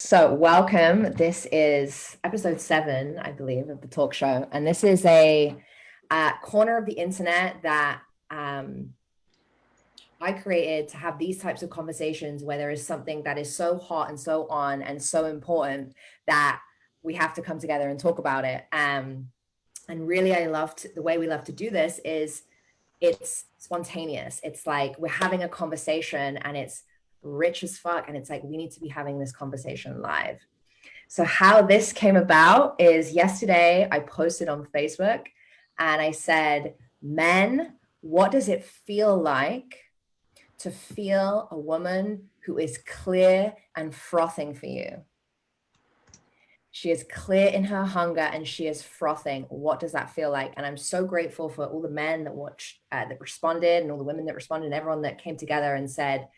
So, welcome. This is episode 7, I believe, of the talk show. And this is a corner of the internet that I created to have these types of conversations where there is something that is so hot and so on and so important that we have to come together and talk about it. And really, the way we love to do this is it's spontaneous. It's like we're having a conversation and it's rich as fuck. And it's like, we need to be having this conversation live. So, how this came about is yesterday I posted on Facebook and I said, men, what does it feel like to feel a woman who is clear and frothing for you? She is clear in her hunger and she is frothing. What does that feel like? And I'm so grateful for all the men that watched, that responded, and all the women that responded, and everyone that came together and said,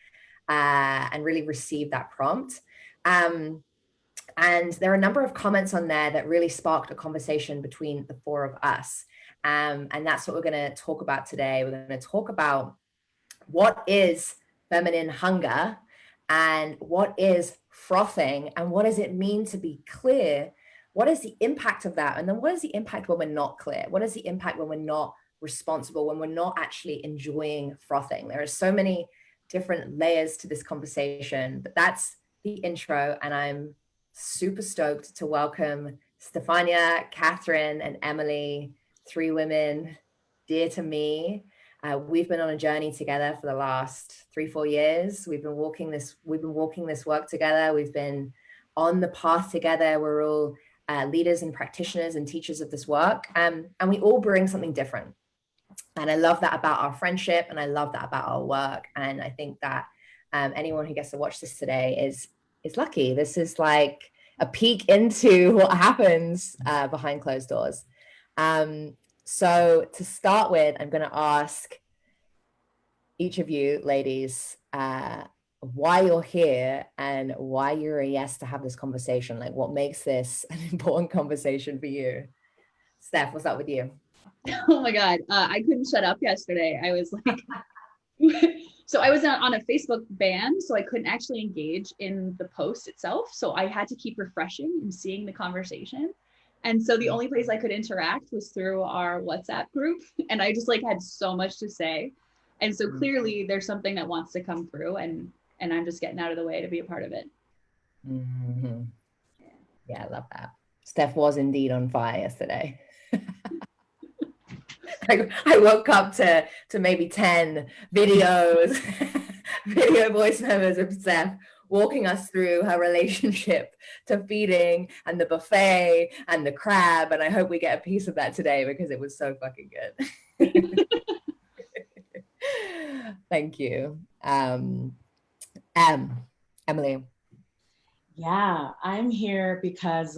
and really received that prompt. And there are a number of comments on there that really sparked a conversation between the four of us. And that's what we're going to talk about today. We're going to talk about what is feminine hunger and what is frothing and what does it mean to be clear? What is the impact of that? And then what is the impact when we're not clear? What is the impact when we're not responsible, when we're not actually enjoying frothing? There are so many different layers to this conversation, but that's the intro. And I'm super stoked to welcome Stefania, Catherine, and Emily, 3 women dear to me. We've been on a journey together for the last 3-4 years. We've been walking this work together. We've been on the path together. We're all leaders and practitioners and teachers of this work. And we all bring something different. And I love that about our friendship, and I love that about our work. And I think that anyone who gets to watch this today is lucky. This is like a peek into what happens behind closed doors. So to start with, I'm going to ask each of you ladies why you're here and why you're a yes to have this conversation. Like, what makes this an important conversation for you? Steph, what's up with you? Oh my God. I couldn't shut up yesterday. I was like, so I was on a Facebook ban, so I couldn't actually engage in the post itself. So I had to keep refreshing and seeing the conversation. And so the only place I could interact was through our WhatsApp group. And I just like had so much to say. And so clearly there's something that wants to come through, and I'm just getting out of the way to be a part of it. Mm-hmm. Yeah, I love that. Steph was indeed on fire yesterday. I woke up to maybe 10 videos, video voice memos of Steph walking us through her relationship to feeding and the buffet and the crab. And I hope we get a piece of that today because it was so fucking good. Thank you. Emily. Yeah, I'm here because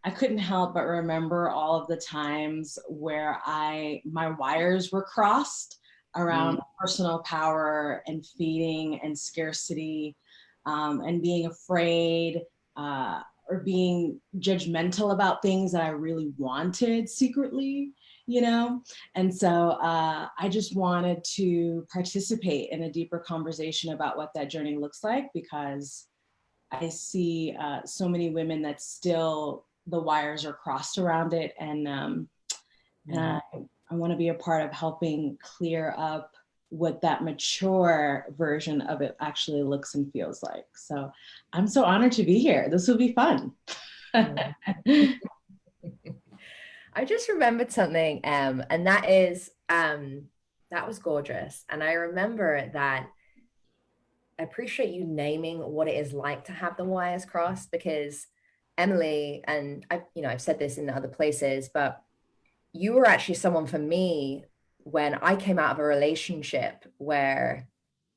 I couldn't help but remember all of the times where my wires were crossed around personal power and feeding and scarcity, and being afraid or being judgmental about things that I really wanted secretly, you know? And so I just wanted to participate in a deeper conversation about what that journey looks like, because I see so many women that still the wires are crossed around it. And I want to be a part of helping clear up what that mature version of it actually looks and feels like. So I'm so honored to be here. This will be fun. I just remembered something, and that is, that was gorgeous. And I remember that I appreciate you naming what it is like to have the wires crossed, because Emily, and I've said this in other places, but you were actually someone for me when I came out of a relationship where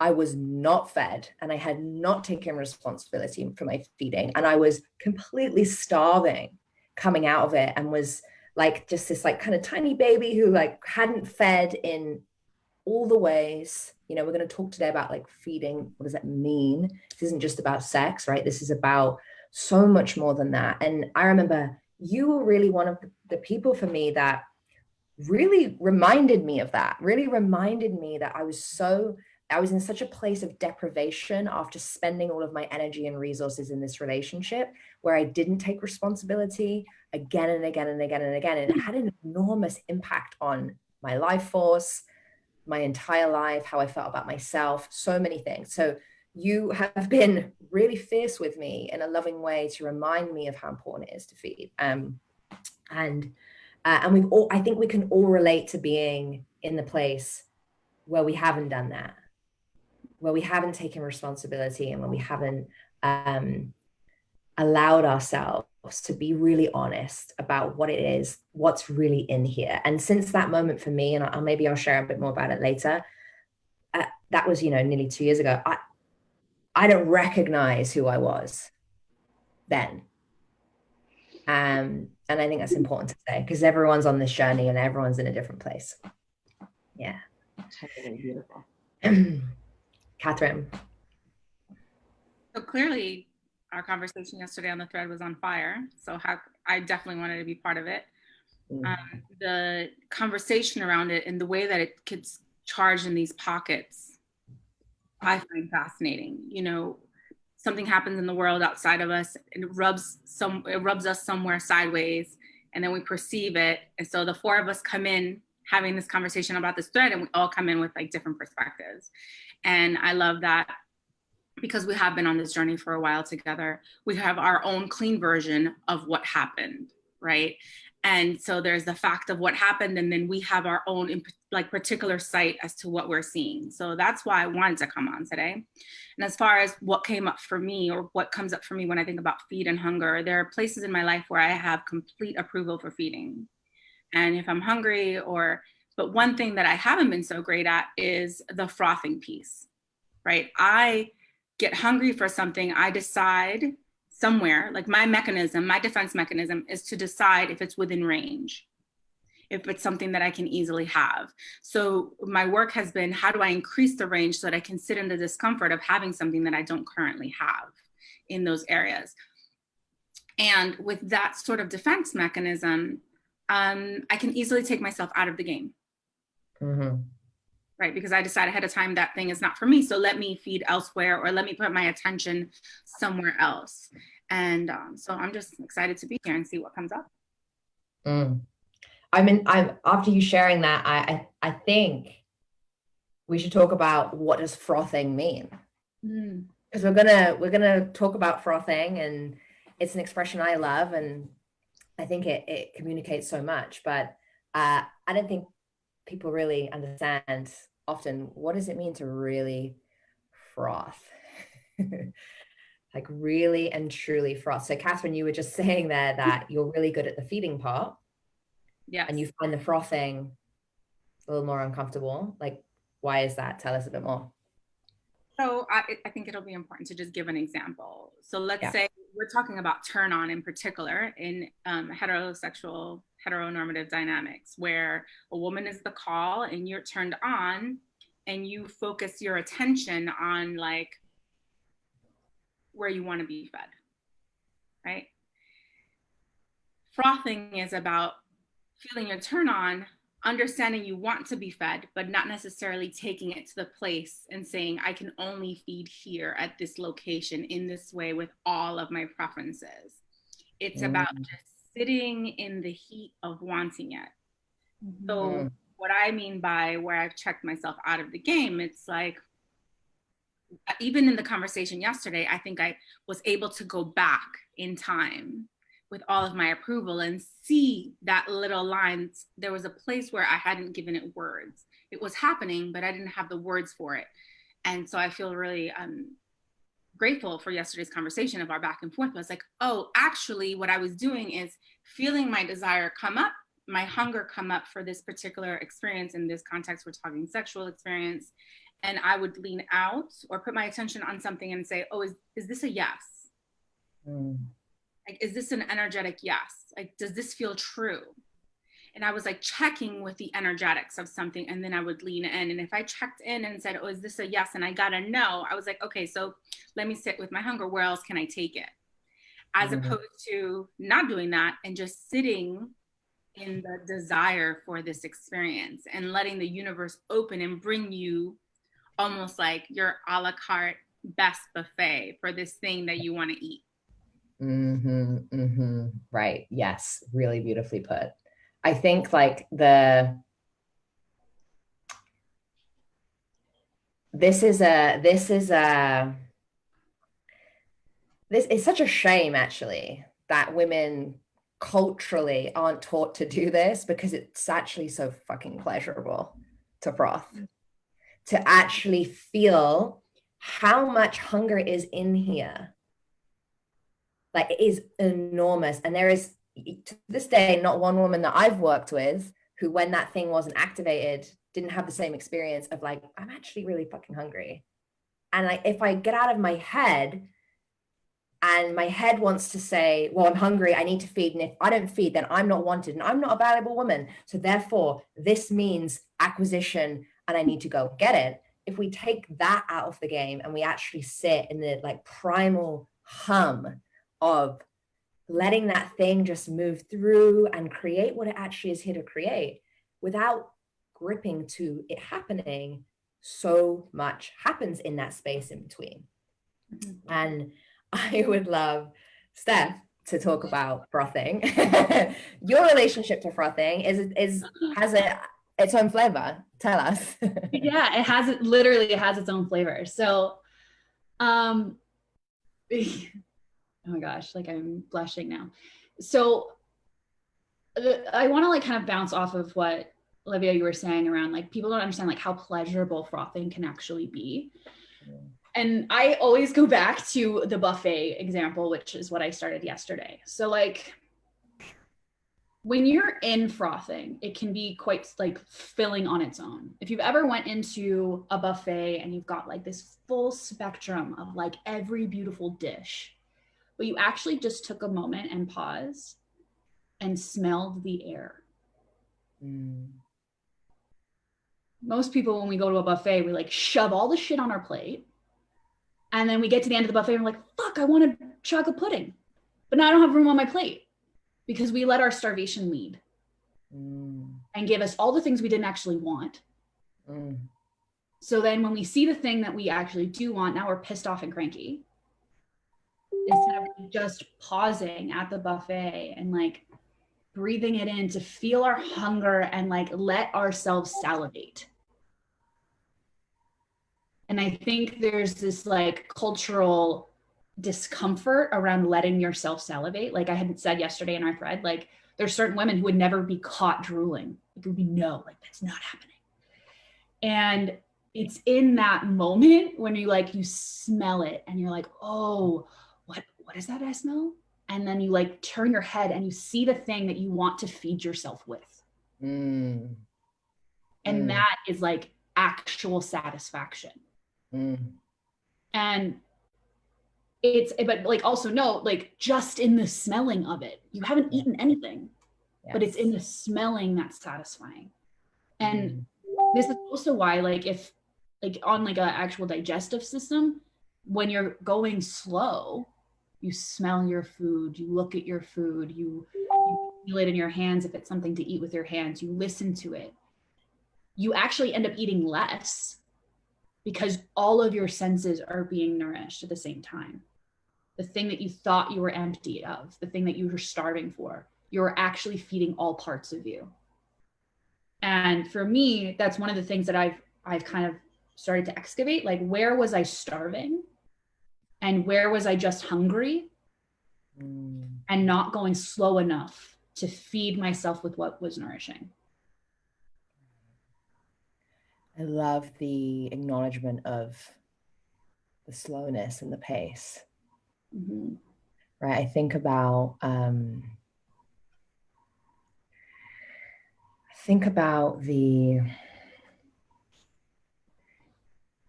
I was not fed and I had not taken responsibility for my feeding, and I was completely starving coming out of it, and was like just this like kind of tiny baby who like hadn't fed in all the ways. We're going to talk today about like feeding. What does that mean? This isn't just about sex, right? This is about so much more than that. And I remember you were really one of the people for me that really reminded me of that, really reminded me that I was so I was in such a place of deprivation after spending all of my energy and resources in this relationship where I didn't take responsibility again and again and again and again. And it had an enormous impact on my life force, my entire life, how I felt about myself, so many things. So you have been really fierce with me in a loving way to remind me of how important it is to feed. And we've all, I think we can all relate to being in the place where we haven't done that, where we haven't taken responsibility, and where we haven't allowed ourselves to be really honest about what it is, what's really in here. And since that moment for me, and maybe I'll share a bit more about it later, that was, nearly 2 years ago. I don't recognize who I was then. And I think that's important to say, because everyone's on this journey and everyone's in a different place. Yeah. Totally beautiful. Catherine. So clearly our conversation yesterday on the thread was on fire. So I definitely wanted to be part of it. The conversation around it and the way that it gets charged in these pockets, I find fascinating. Something happens in the world outside of us and it rubs us somewhere sideways, and then we perceive it. And so the four of us come in having this conversation about this thread, and we all come in with like different perspectives. And I love that, because we have been on this journey for a while together. We have our own clean version of what happened, right? And so there's the fact of what happened, and then we have our own like particular sight as to what we're seeing. So that's why I wanted to come on today. And as far as what came up for me, or what comes up for me when I think about feed and hunger, there are places in my life where I have complete approval for feeding. And if I'm hungry, but one thing that I haven't been so great at is the frothing piece, right? I get hungry for something, I decide somewhere, like my defense mechanism is to decide if it's within range, if it's something that I can easily have. So my work has been, how do I increase the range so that I can sit in the discomfort of having something that I don't currently have in those areas? And with that sort of defense mechanism, I can easily take myself out of the game. Mm-hmm. Right, because I decide ahead of time that thing is not for me, so let me feed elsewhere, or let me put my attention somewhere else. And so I'm just excited to be here and see what comes up. I'm after you sharing that, I think we should talk about, what does frothing mean? Because we're gonna talk about frothing, and it's an expression I love, and I think it communicates so much, but I don't think people really understand often, what does it mean to really froth? Like really and truly froth. So Catherine, you were just saying there that you're really good at the feeding part. Yeah. And you find the frothing a little more uncomfortable. Like, why is that? Tell us a bit more. So I think it'll be important to just give an example. So let's say we're talking about turn on in particular in heteronormative dynamics, where a woman is the call and you're turned on, and you focus your attention on like where you want to be fed, right? Frothing is about feeling your turn on, understanding you want to be fed, but not necessarily taking it to the place and saying, I can only feed here at this location in this way with all of my preferences. It's about just sitting in the heat of wanting it. So what I mean by where I've checked myself out of the game, it's like, even in the conversation yesterday, I think I was able to go back in time with all of my approval and see that little line. There was a place where I hadn't given it words. It was happening, but I didn't have the words for it. And so I feel really grateful for yesterday's conversation of our back and forth. I was like, oh, actually what I was doing is feeling my desire come up, my hunger come up for this particular experience. In this context, we're talking sexual experience. And I would lean out or put my attention on something and say, oh, is this a yes? Like, is this an energetic yes? Like, does this feel true? And I was like checking with the energetics of something, and then I would lean in. And if I checked in and said, oh, is this a yes? And I got a no, I was like, okay, so let me sit with my hunger. Where else can I take it? As opposed to not doing that and just sitting in the desire for this experience and letting the universe open and bring you almost like your a la carte best buffet for this thing that you want to eat. Right. Yes. Really beautifully put. I think like this is such a shame actually that women culturally aren't taught to do this, because it's actually so fucking pleasurable to froth, to actually feel how much hunger is in here. Like, it is enormous. And there is, to this day, not one woman that I've worked with who, when that thing wasn't activated, didn't have the same experience of like, I'm actually really fucking hungry. And like, if I get out of my head, and my head wants to say, well, I'm hungry, I need to feed. And if I don't feed, then I'm not wanted and I'm not a valuable woman. So therefore, this means acquisition and I need to go get it. If we take that out of the game and we actually sit in the like primal hum of letting that thing just move through and create what it actually is here to create without gripping to it happening, so much happens in that space in between. And I would love Steph to talk about frothing. Your relationship to frothing has its own flavor. Tell us. Yeah, it literally has its own flavor. So, oh my gosh, like I'm blushing now. So I want to like kind of bounce off of what Olivia, you were saying around like people don't understand like how pleasurable frothing can actually be. And I always go back to the buffet example, which is what I started yesterday. So like when you're in frothing, it can be quite like filling on its own. If you've ever went into a buffet and you've got like this full spectrum of like every beautiful dish, but you actually just took a moment and paused and smelled the air. Most people, when we go to a buffet, we like shove all the shit on our plate. And then we get to the end of the buffet and we're like, fuck, I wanted chocolate pudding. But now I don't have room on my plate, because we let our starvation lead and give us all the things we didn't actually want. So then when we see the thing that we actually do want, now we're pissed off and cranky. Instead of just pausing at the buffet and like breathing it in to feel our hunger and like let ourselves salivate. And I think there's this like cultural discomfort around letting yourself salivate. Like I had said yesterday in our thread, like there's certain women who would never be caught drooling. Like it would be no, like that's not happening. And it's in that moment when you like, you smell it and you're like, oh, what is that I smell? And then you like turn your head and you see the thing that you want to feed yourself with. And that is like actual satisfaction. And but like also note, like just in the smelling of it, you haven't eaten anything, but it's in the smelling that's satisfying. And this is also why, like, if like on like an actual digestive system, when you're going slow, you smell your food, you look at your food, you feel it in your hands. If it's something to eat with your hands, you listen to it. You actually end up eating less because all of your senses are being nourished at the same time. The thing that you thought you were empty of, the thing that you were starving for, you're actually feeding all parts of you. And for me, that's one of the things that I've kind of started to excavate. Like, where was I starving? And where was I just hungry and not going slow enough to feed myself with what was nourishing? I love the acknowledgement of the slowness and the pace. Right. I think about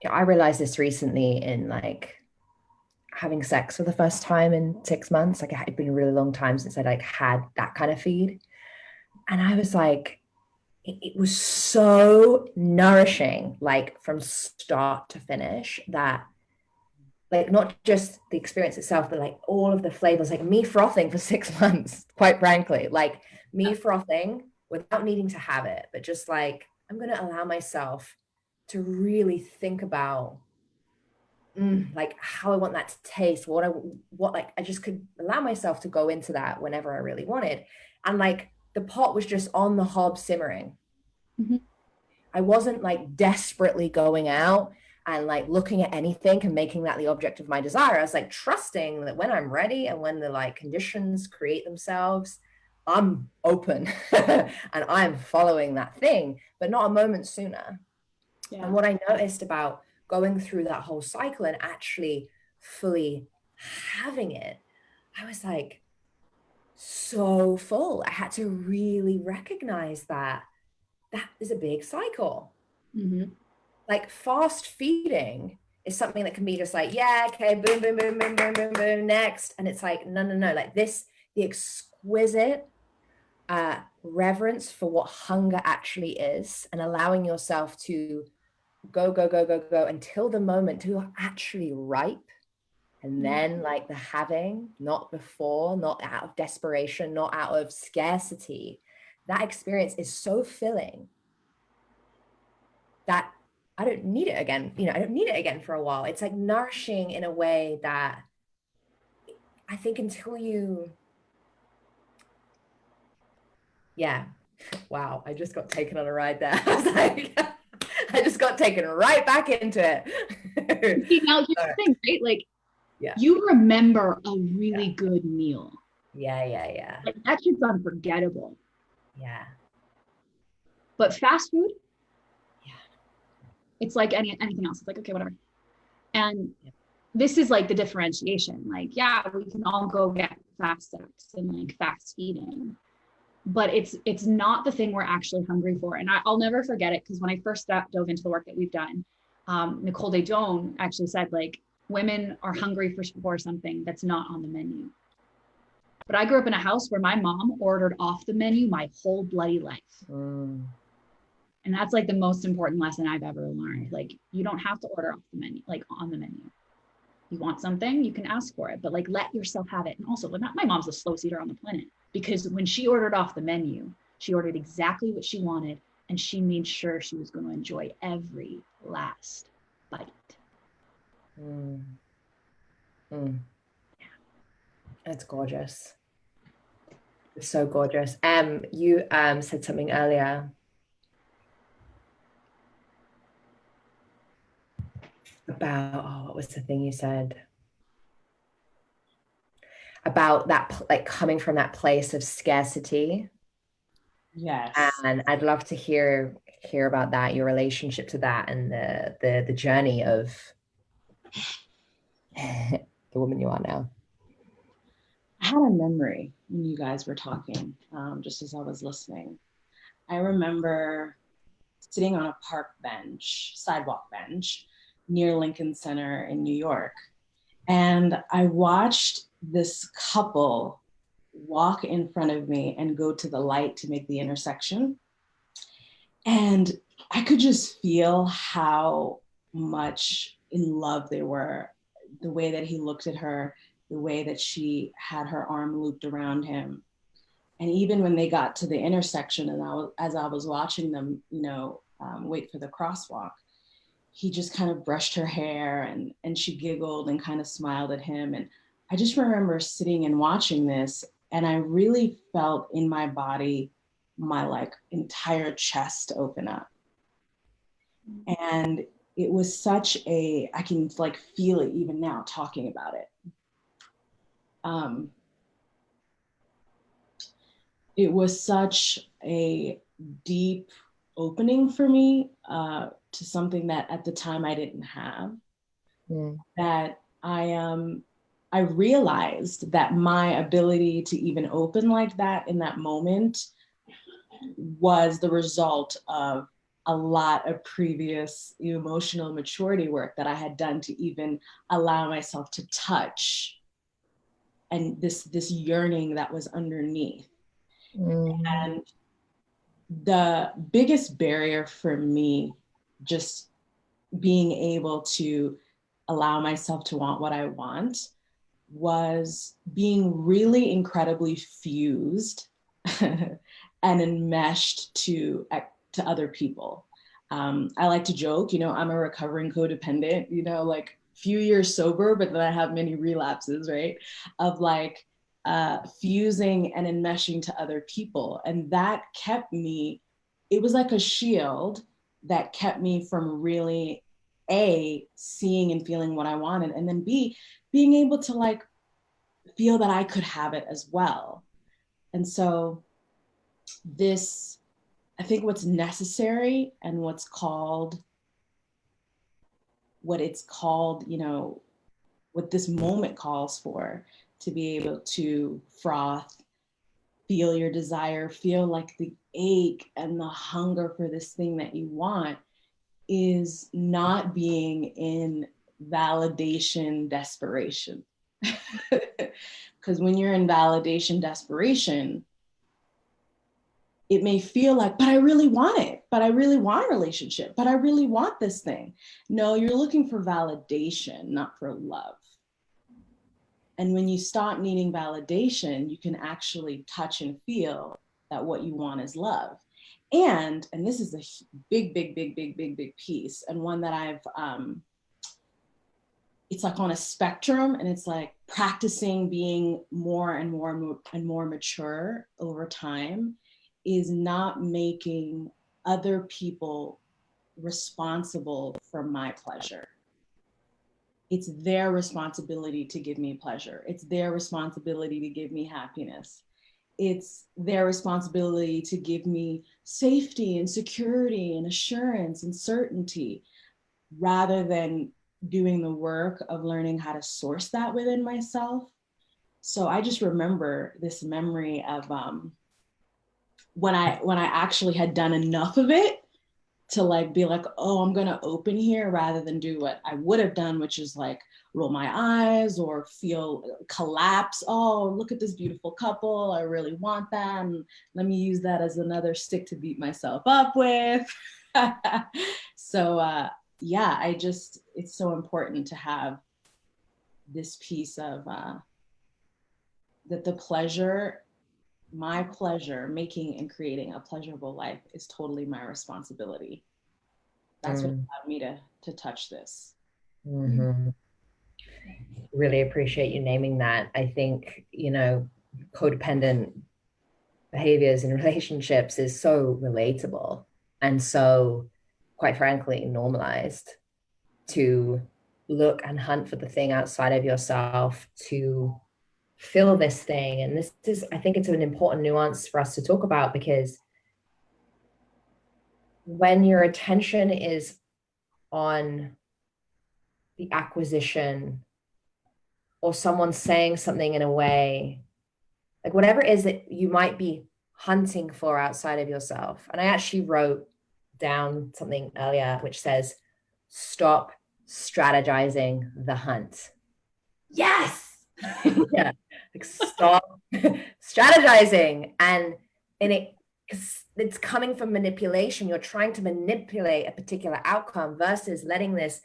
I realized this recently in like having sex for the first time in 6 months. Like, it had been a really long time since I like had that kind of feed. And I was like, it was so nourishing, like from start to finish, that like not just the experience itself, but like all of the flavors, like me frothing for 6 months, quite frankly, like me frothing without needing to have it, but just like, I'm going to allow myself to really think about like how I want that to taste, what I just could allow myself to go into that whenever I really wanted. And like the pot was just on the hob simmering. Mhm. I wasn't like desperately going out and like looking at anything and making that the object of my desire. I was like trusting that when I'm ready and when the like conditions create themselves, I'm open and I'm following that thing, but not a moment sooner. Yeah. And what I noticed about going through that whole cycle and actually fully having it, I was like so full. I had to really recognize that that is a big cycle. Mm-hmm. Like fast feeding is something that can be just like, yeah, okay, boom, boom, boom, boom, boom, boom, boom, next. And it's like, no, no, no, like this, the exquisite reverence for what hunger actually is and allowing yourself to go, go, go, go, go until the moment to actually ripe. And then like the having, not before, not out of desperation, not out of scarcity. That experience is so filling that I don't need it again. You know, I don't need it again for a while. It's like nourishing in a way that I think until you, yeah, wow, I just got taken on a ride there. I was like, I just got taken right back into it. See, now here's the thing, right? Like, yeah, you remember a really good meal. yeah. Like, that shit's unforgettable. Yeah. But fast food, Yeah. it's like anything else. It's like, okay, whatever. And this is like the differentiation. Like, yeah, we can all go get fast sex and like fast eating, but it's not the thing we're actually hungry for. And I'll never forget it, because when I first dove into the work that we've done, Nicole Daedone actually said, like, women are hungry for something that's not on the menu. But I grew up in a house where my mom ordered off the menu my whole bloody life. And that's like the most important lesson I've ever learned. Like, you don't have to order off the menu, like on the menu. You want something, you can ask for it, but like let yourself have it. And also, my mom's the slowest eater on the planet, because when she ordered off the menu, she ordered exactly what she wanted, and she made sure she was going to enjoy every last bite. It's gorgeous. It's so gorgeous. You said something earlier about, what was the thing you said? About that, like coming from that place of scarcity. Yes. And I'd love to hear about that, your relationship to that, and the journey of the woman you are now. I had a memory when you guys were talking, just as I was listening. I remember sitting on a park bench, sidewalk bench, near Lincoln Center in New York. And I watched this couple walk in front of me and go to the light to make the intersection. And I could just feel how much in love they were, the way that he looked at her, the way that she had her arm looped around him. And even when they got to the intersection, and as I was watching them, wait for the crosswalk, he just kind of brushed her hair, and she giggled and kind of smiled at him. And I just remember sitting and watching this, and I really felt in my body, my like entire chest open up. And it was I can like feel it even now talking about it. It was such a deep opening for me to something that at the time I didn't have. That I realized that my ability to even open like that in that moment was the result of a lot of previous emotional maturity work that I had done to even allow myself to touch, and this yearning that was underneath. And the biggest barrier for me, just being able to allow myself to want what I want, was being really incredibly fused and enmeshed to other people. I like to joke, you know, I'm a recovering codependent, you know, like few years sober, but then I have many relapses, right? Of like fusing and enmeshing to other people. And that kept me, it was like a shield that kept me from really A, seeing and feeling what I wanted, and then B, being able to like feel that I could have it as well. And so this, I think what's necessary and what it's called, you know, what this moment calls for, to be able to froth, feel your desire, feel like the ache and the hunger for this thing that you want, is not being in validation desperation. Because when you're in validation desperation, it may feel like, but I really want it, but I really want a relationship, but I really want this thing. No, you're looking for validation, not for love. And when you stop needing validation, you can actually touch and feel that what you want is love. And this is a big piece, and one that I've, it's like on a spectrum, and it's like practicing being more and more mature over time, is not making other people responsible for my pleasure. It's their responsibility to give me pleasure. It's their responsibility to give me happiness. It's their responsibility to give me safety and security and assurance and certainty, rather than doing the work of learning how to source that within myself. So I just remember this memory of when I actually had done enough of it to like be like, oh, I'm gonna open here, rather than do what I would have done, which is like roll my eyes or feel collapse. Oh, look at this beautiful couple. I really want that. And let me use that as another stick to beat myself up with. So yeah, it's so important to have this piece of that the pleasure, my pleasure, making and creating a pleasurable life is totally my responsibility. That's what allowed me to touch this. Mm-hmm. Really appreciate you naming that. I think, you know, codependent behaviors in relationships is so relatable and so, quite frankly, normalized to look and hunt for the thing outside of yourself to fill this thing. And this is, I think it's an important nuance for us to talk about, because when your attention is on the acquisition or someone saying something in a way, like whatever it is that you might be hunting for outside of yourself. And I actually wrote down something earlier which says, stop strategizing the hunt. Yes. Yeah. Like stop strategizing. And because it's coming from manipulation. You're trying to manipulate a particular outcome versus letting this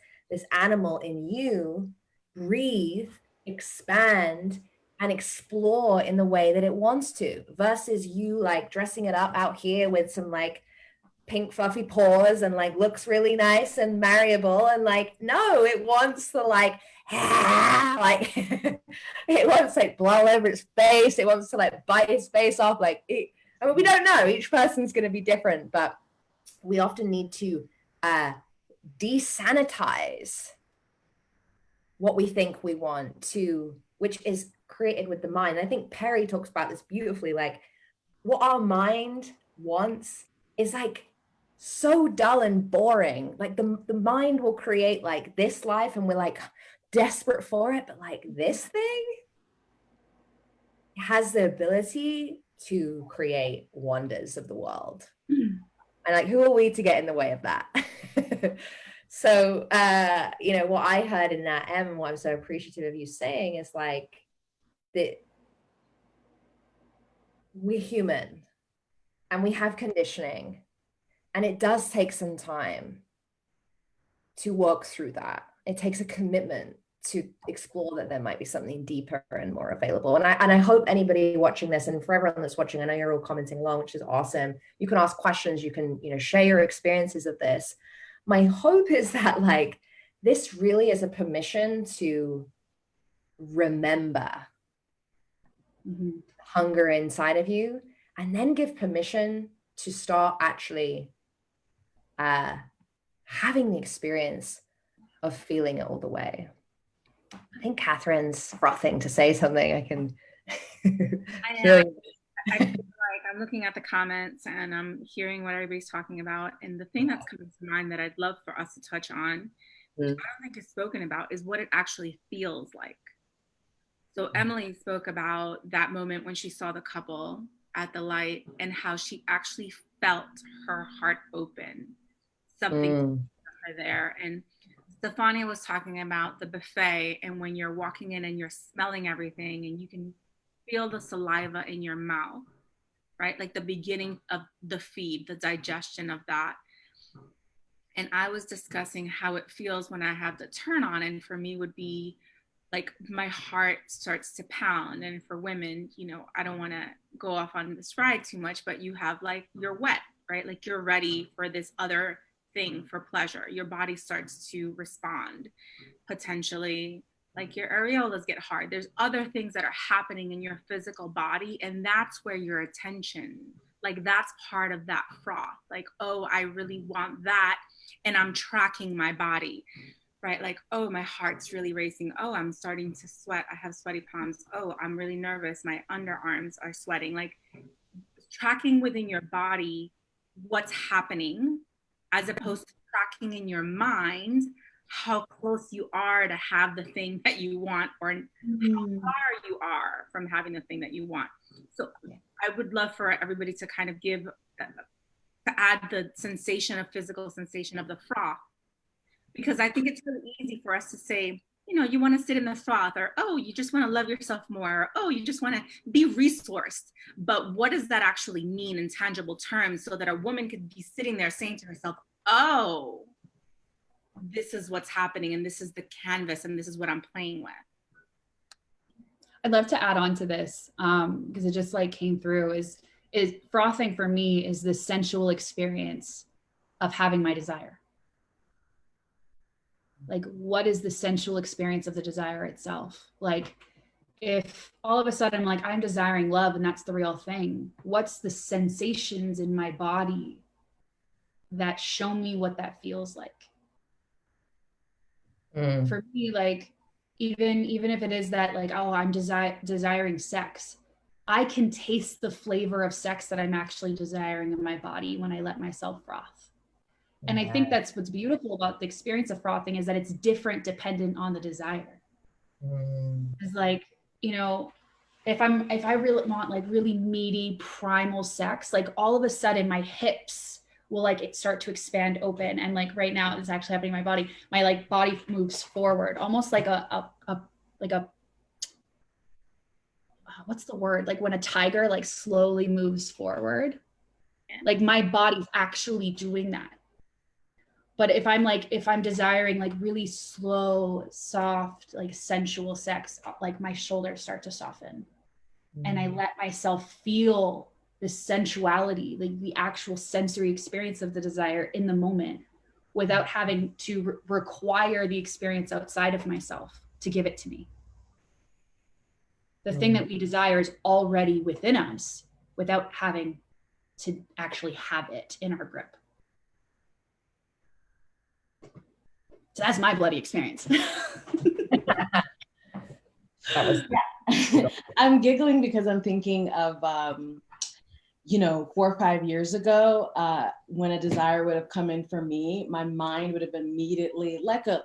animal in you breathe, expand, and explore in the way that it wants to, versus you like dressing it up out here with some like pink fluffy paws and like looks really nice and marriable, and like, no, it wants to like like it wants to like blow all over its face, it wants to like bite its face off, like I mean, we don't know, each person's going to be different, but we often need to desanitize what we think we want to, which is created with the mind. I think Perry talks about this beautifully, like what our mind wants is like so dull and boring. Like the mind will create like this life and we're like desperate for it, but like this thing has the ability to create wonders of the world. And like, who are we to get in the way of that? So, you know, what I heard in that, and what I'm so appreciative of you saying is like that we're human and we have conditioning, and it does take some time to work through that. It takes a commitment to explore that there might be something deeper and more available. And I hope anybody watching this, and for everyone that's watching, I know you're all commenting along, which is awesome. You can ask questions, you can, share your experiences of this. My hope is that like this really is a permission to remember hunger inside of you, and then give permission to start actually having the experience of feeling it all the way. I think Catherine's frothing to say something. I can I feel like I'm looking at the comments and I'm hearing what everybody's talking about. And the thing that's coming to mind that I'd love for us to touch on, which I don't think is spoken about, is what it actually feels like. So Emily spoke about that moment when she saw the couple at the light and how she actually felt her heart open. Something there. And Stefania was talking about the buffet, and when you're walking in and you're smelling everything and you can feel the saliva in your mouth, right? Like the beginning of the feed, the digestion of that. And I was discussing how it feels when I have the turn on, and for me would be like my heart starts to pound. And for women, I don't want to go off on this ride too much, but you have like, you're wet, right? Like you're ready for this other thing, for pleasure. Your body starts to respond, potentially like your areolas get hard. There's other things that are happening in your physical body, and that's where your attention, like that's part of that froth. Like, oh, I really want that, and I'm tracking my body, right? Like, oh, my heart's really racing. Oh, I'm starting to sweat. I have sweaty palms. Oh, I'm really nervous. My underarms are sweating. Like tracking within your body what's happening, as opposed to tracking in your mind how close you are to have the thing that you want, or how far you are from having the thing that you want. So I would love for everybody to kind of to add the sensation of physical sensation of the froth, because I think it's really easy for us to say, you want to sit in the froth, or, oh, you just want to love yourself more, or, oh, you just want to be resourced. But what does that actually mean in tangible terms, so that a woman could be sitting there saying to herself, oh, this is what's happening, and this is the canvas, and this is what I'm playing with. I'd love to add on to this, because it just like came through, is frothing for me is the sensual experience of having my desire. Like, what is the sensual experience of the desire itself? Like, if all of a sudden, like, I'm desiring love and that's the real thing, what's the sensations in my body that show me what that feels like? For me, like, even if it is that, like, oh, I'm desiring sex, I can taste the flavor of sex that I'm actually desiring in my body when I let myself froth. And I think that's what's beautiful about the experience of frothing, is that it's different dependent on the desire. It's like, if I really want like really meaty primal sex, like all of a sudden my hips will like start to expand open. And like right now it's actually happening in my body. My like body moves forward, almost like what's the word? Like when a tiger like slowly moves forward, like my body's actually doing that. But if I'm desiring like really slow, soft, like sensual sex, like my shoulders start to soften, and I let myself feel the sensuality, like the actual sensory experience of the desire in the moment, without having to require the experience outside of myself to give it to me. The thing that we desire is already within us without having to actually have it in our grip. So that's my bloody experience. I'm giggling because I'm thinking of, 4 or 5 years ago, when a desire would have come in for me, my mind would have immediately, like a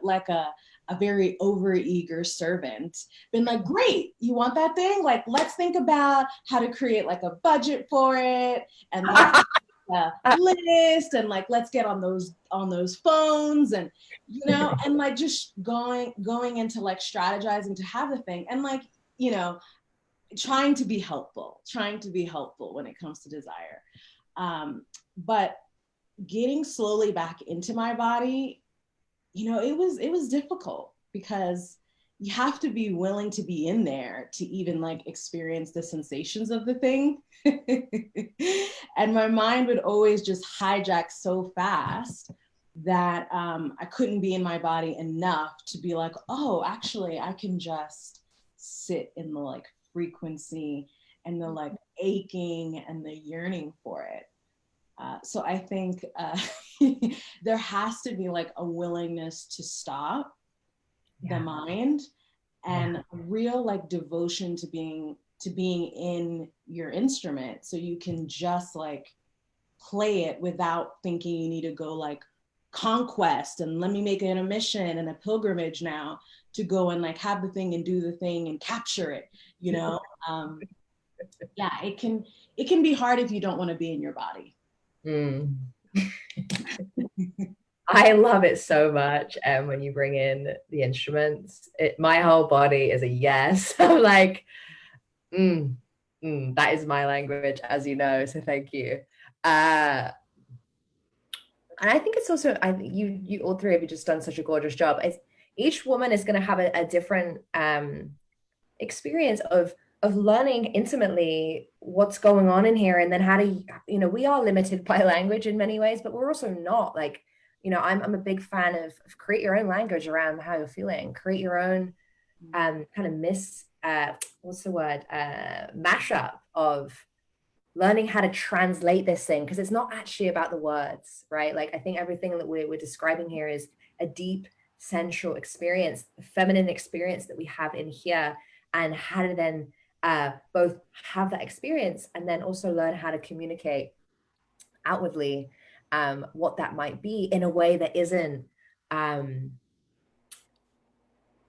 very overeager servant, been like, great, you want that thing? Like, let's think about how to create like a budget for it, and list, and like let's get on those phones, and and like just going into like strategizing to have the thing, and like trying to be helpful when it comes to desire, but getting slowly back into my body, it was difficult, because you have to be willing to be in there to even like experience the sensations of the thing. And my mind would always just hijack so fast that I couldn't be in my body enough to be like, oh, actually, I can just sit in the like frequency and the like aching and the yearning for it. So I think there has to be like a willingness to stop the mind and a real like devotion to being in your instrument, so you can just like play it without thinking you need to go like conquest and let me make it a mission and a pilgrimage now to go and like have the thing and do the thing and capture it, you know. Yeah, it can be hard if you don't want to be in your body. I love it so much. And when you bring in the instruments, my whole body is a yes. I'm like, that is my language, as you know. So thank you. And I think it's also, you all three of you just done such a gorgeous job. Each woman is going to have a different experience of learning intimately what's going on in here, and then how to, we are limited by language in many ways, but we're also not. Like, I'm a big fan of create your own language around how you're feeling, create your own kind of mashup of learning how to translate this thing, because it's not actually about the words, right? Like, I think everything that we're describing here is a deep sensual experience, feminine experience that we have in here, and how to then both have that experience and then also learn how to communicate outwardly what that might be in a way that isn't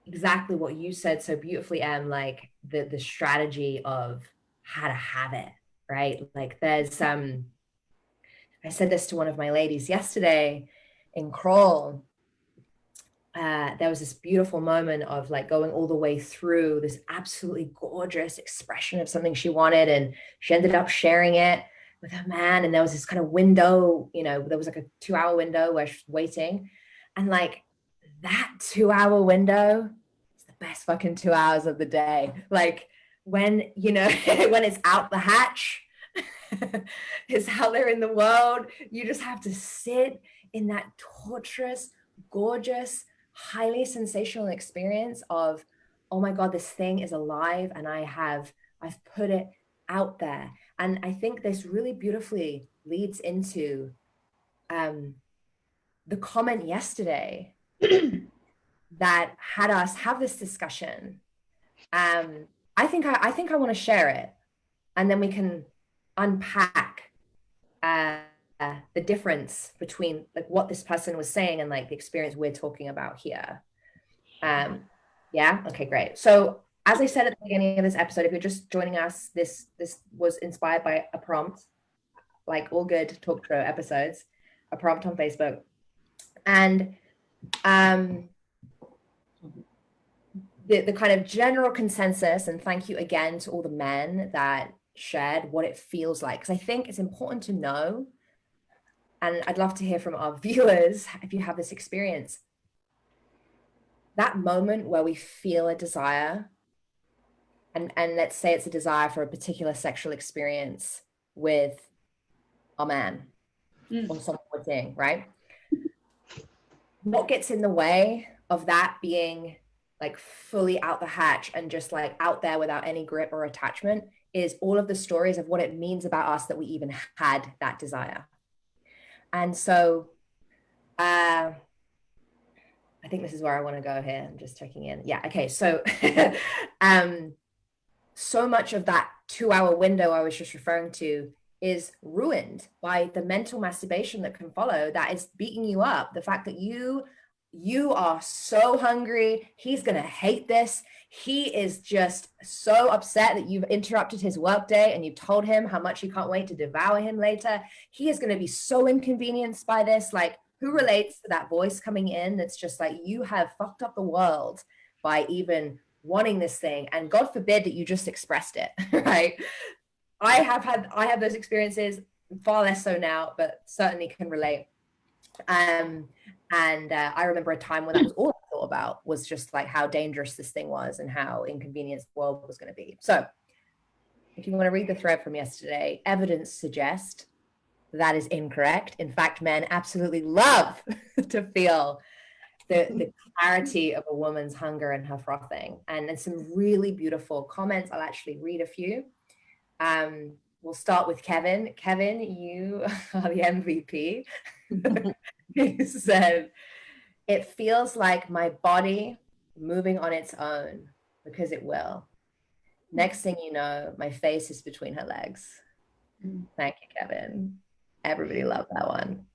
exactly what you said so beautifully, like the strategy of how to have it, right? Like, there's I said this to one of my ladies yesterday in crawl. There was this beautiful moment of like going all the way through this absolutely gorgeous expression of something she wanted, and she ended up sharing it with her man, and there was this kind of window, there was like a 2-hour window where she's waiting, and like that 2-hour window is the best fucking 2 hours of the day. Like, when when it's out the hatch, it's out there in the world, you just have to sit in that torturous, gorgeous, highly sensational experience of, oh my God, this thing is alive, and I've put it out there. And I think this really beautifully leads into the comment yesterday that had us have this discussion. I think I want to share it, and then we can unpack the difference between like what this person was saying and like the experience we're talking about here. Yeah, okay, great. So as I said at the beginning of this episode, if you're just joining us, this was inspired by a prompt, like all good talk show episodes, a prompt on Facebook. And the kind of general consensus, and thank you again to all the men that shared what it feels like, because I think it's important to know, and I'd love to hear from our viewers if you have this experience, that moment where we feel a desire, and let's say it's a desire for a particular sexual experience with our man or someone we're seeing, right? What gets in the way of that being like fully out the hatch and just like out there without any grip or attachment is all of the stories of what it means about us that we even had that desire. And so I think this is where I want to go here. I'm just checking in. Yeah. Okay. So so much of that 2-hour window I was just referring to is ruined by the mental masturbation that can follow, that is beating you up. The fact that you are so hungry, he's going to hate this. He is just so upset that you've interrupted his workday and you've told him how much you can't wait to devour him later. He is going to be so inconvenienced by this. Like, who relates to that voice coming in that's just like, you have fucked up the world by even wanting this thing, and God forbid that you just expressed it, right? I have those experiences, far less so now, but certainly can relate. And I remember a time when that was all I thought about was just like how dangerous this thing was and how inconvenient the world was going to be. So if you want to read the thread from yesterday, evidence suggests that is incorrect. In fact, men absolutely love to feel the clarity of a woman's hunger and her frothing. And there's some really beautiful comments. I'll actually read a few. We'll start with Kevin. Kevin, you are the MVP. He said, it feels like my body moving on its own because it will. Next thing you know, my face is between her legs. Thank you, Kevin. Everybody loved that one.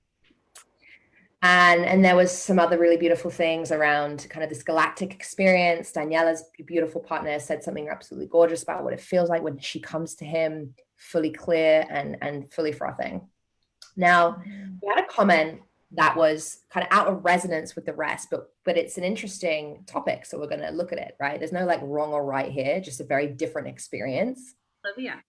And there was some other really beautiful things around kind of this galactic experience. Daniela's beautiful partner said something absolutely gorgeous about what it feels like when she comes to him fully clear and fully frothing. Now, we had a comment that was kind of out of resonance with the rest, but it's an interesting topic. So we're going to look at it, right? There's no like wrong or right here, just a very different experience. Olivia.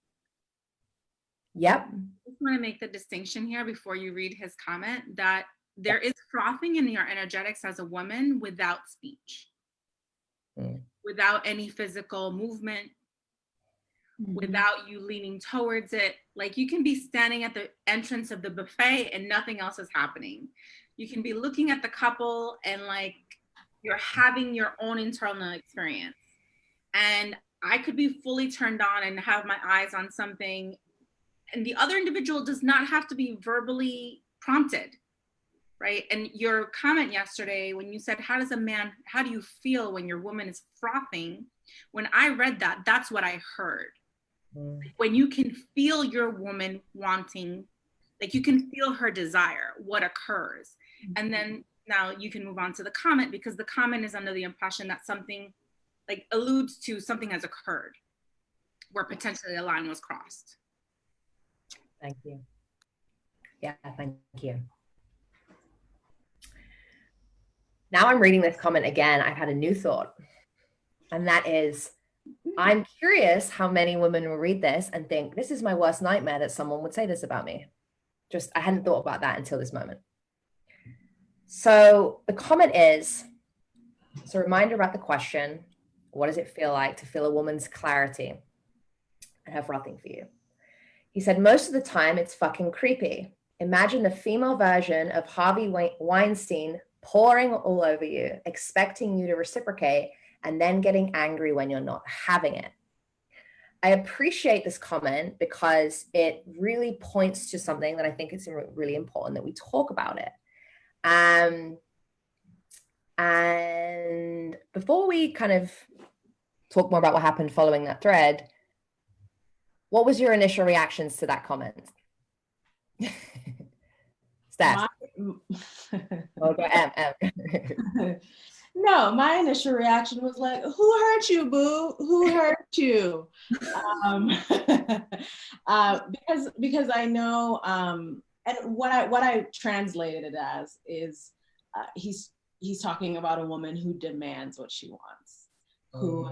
Yep. I just want to make the distinction here before you read his comment that there is frothing in your energetics as a woman without speech, without any physical movement, without you leaning towards it. Like you can be standing at the entrance of the buffet and nothing else is happening. You can be looking at the couple and like you're having your own internal experience. And I could be fully turned on and have my eyes on something, and the other individual does not have to be verbally prompted. Right. And your comment yesterday, when you said, how do you feel when your woman is frothing? When I read that, that's what I heard. When you can feel your woman wanting, like you can feel her desire, what occurs. And then now you can move on to the comment, because the comment is under the impression that something like alludes to something has occurred where potentially a line was crossed. Thank you. Yeah, thank you. Now I'm reading this comment again. I've had a new thought, and that is, I'm curious how many women will read this and think, this is my worst nightmare that someone would say this about me. Just, I hadn't thought about that until this moment. So the comment is, it's a reminder about the question, what does it feel like to feel a woman's clarity and her frothing for you? He said, most of the time it's fucking creepy. Imagine the female version of Harvey Weinstein pouring all over you, expecting you to reciprocate, and then getting angry when you're not having it. I appreciate this comment because it really points to something that I think is really important that we talk about it. And before we kind of talk more about what happened following that thread, what was your initial reactions to that comment? Steph. No, my initial reaction was like, who hurt you, boo? Who hurt you? Because I know, and what I translated it as is he's talking about a woman who demands what she wants, who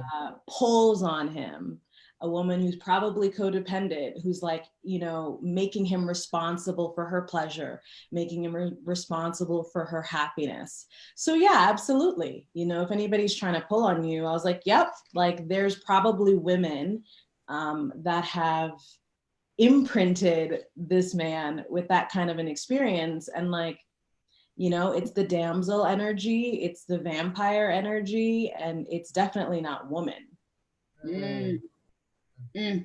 pulls on him, a woman who's probably codependent, who's like, you know, making him responsible for her pleasure, making him responsible for her happiness. So yeah, absolutely. You know, if anybody's trying to pull on you, I was like, yep, like there's probably women that have imprinted this man with that kind of an experience. And like, you know, it's the damsel energy, it's the vampire energy, and it's definitely not woman. Damn,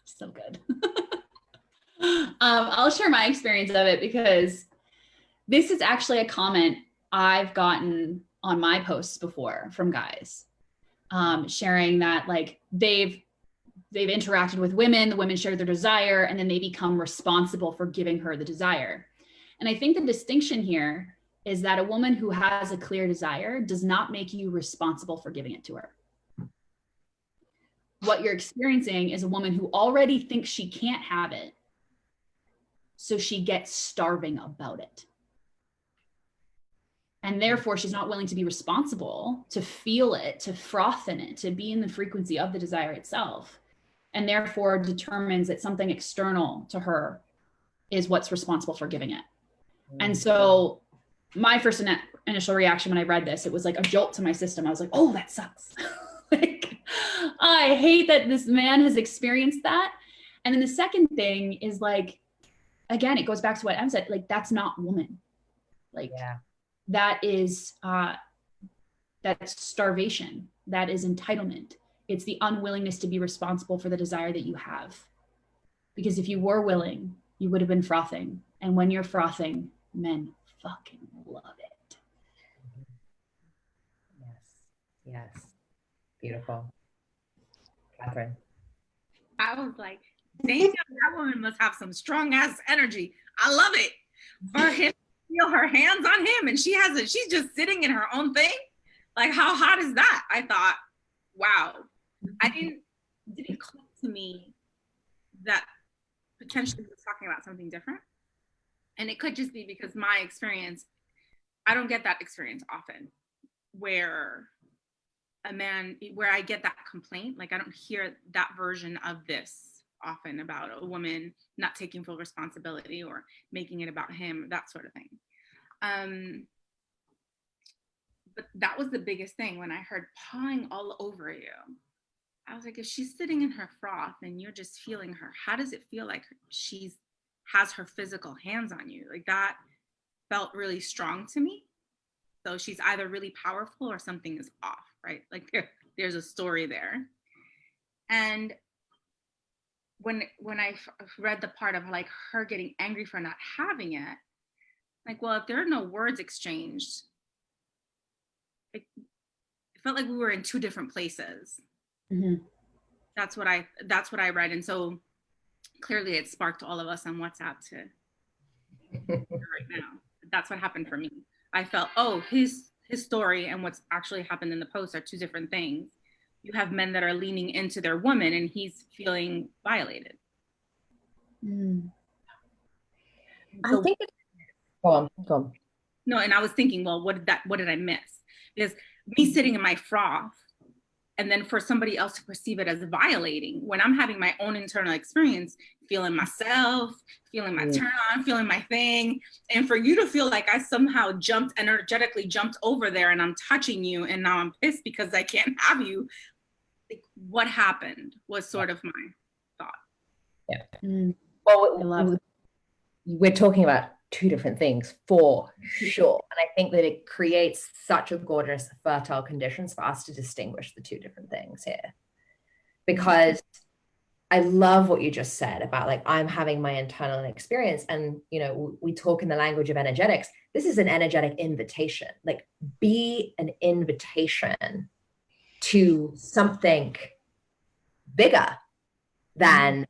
so good. I'll share my experience of it because this is actually a comment I've gotten on my posts before from guys, sharing that like they've interacted with women, the women share their desire, and then they become responsible for giving her the desire. And I think the distinction here is that a woman who has a clear desire does not make you responsible for giving it to her. What you're experiencing is a woman who already thinks she can't have it, so she gets starving about it. And therefore, she's not willing to be responsible, to feel it, to froth in it, to be in the frequency of the desire itself. And therefore determines that something external to her is what's responsible for giving it. And so my first initial reaction when I read this, it was like a jolt to my system. I was like, oh, that sucks. Like, I hate that this man has experienced that. And then the second thing is like, again, it goes back to what Em said, like, that's not woman. Like, that is, that's starvation. That is entitlement. It's the unwillingness to be responsible for the desire that you have. Because if you were willing, you would have been frothing. And when you're frothing, men fucking love it. Yes. Beautiful. Catherine. I was like, damn, that woman must have some strong ass energy. I love it. For him to feel her hands on him and she's just sitting in her own thing. Like, how hot is that? I thought, wow. Didn't click to me that potentially was talking about something different. And it could just be because my experience, I don't get that experience often where I get that complaint. Like, I don't hear that version of this often about a woman not taking full responsibility or making it about him, that sort of thing. But that was the biggest thing when I heard pawing all over you. I was like, if she's sitting in her froth and you're just feeling her, how does it feel like she's has her physical hands on you? Like, that felt really strong to me. So she's either really powerful or something is off, right? Like, there's a story there. And when I read the part of like her getting angry for not having it, like, well, if there are no words exchanged, it felt like we were in two different places. Mm-hmm. That's what I read. And so clearly it sparked all of us on WhatsApp to right now. That's what happened for me. I felt, oh, his story and what's actually happened in the post are two different things. You have men that are leaning into their woman and he's feeling violated. I think go on. No, and I was thinking, well, what did I miss? Because me sitting in my froth and then for somebody else to perceive it as violating when I'm having my own internal experience, feeling myself, feeling my turn on, feeling my thing. And for you to feel like I somehow energetically jumped over there and I'm touching you and now I'm pissed because I can't have you. Like, what happened was sort of my thought. Yeah. Well, we're talking about two different things for sure. And I think that it creates such a gorgeous, fertile conditions for us to distinguish the two different things here. Because I love what you just said about like, I'm having my internal experience. And, you know, we talk in the language of energetics. This is an energetic invitation, like be an invitation to something bigger than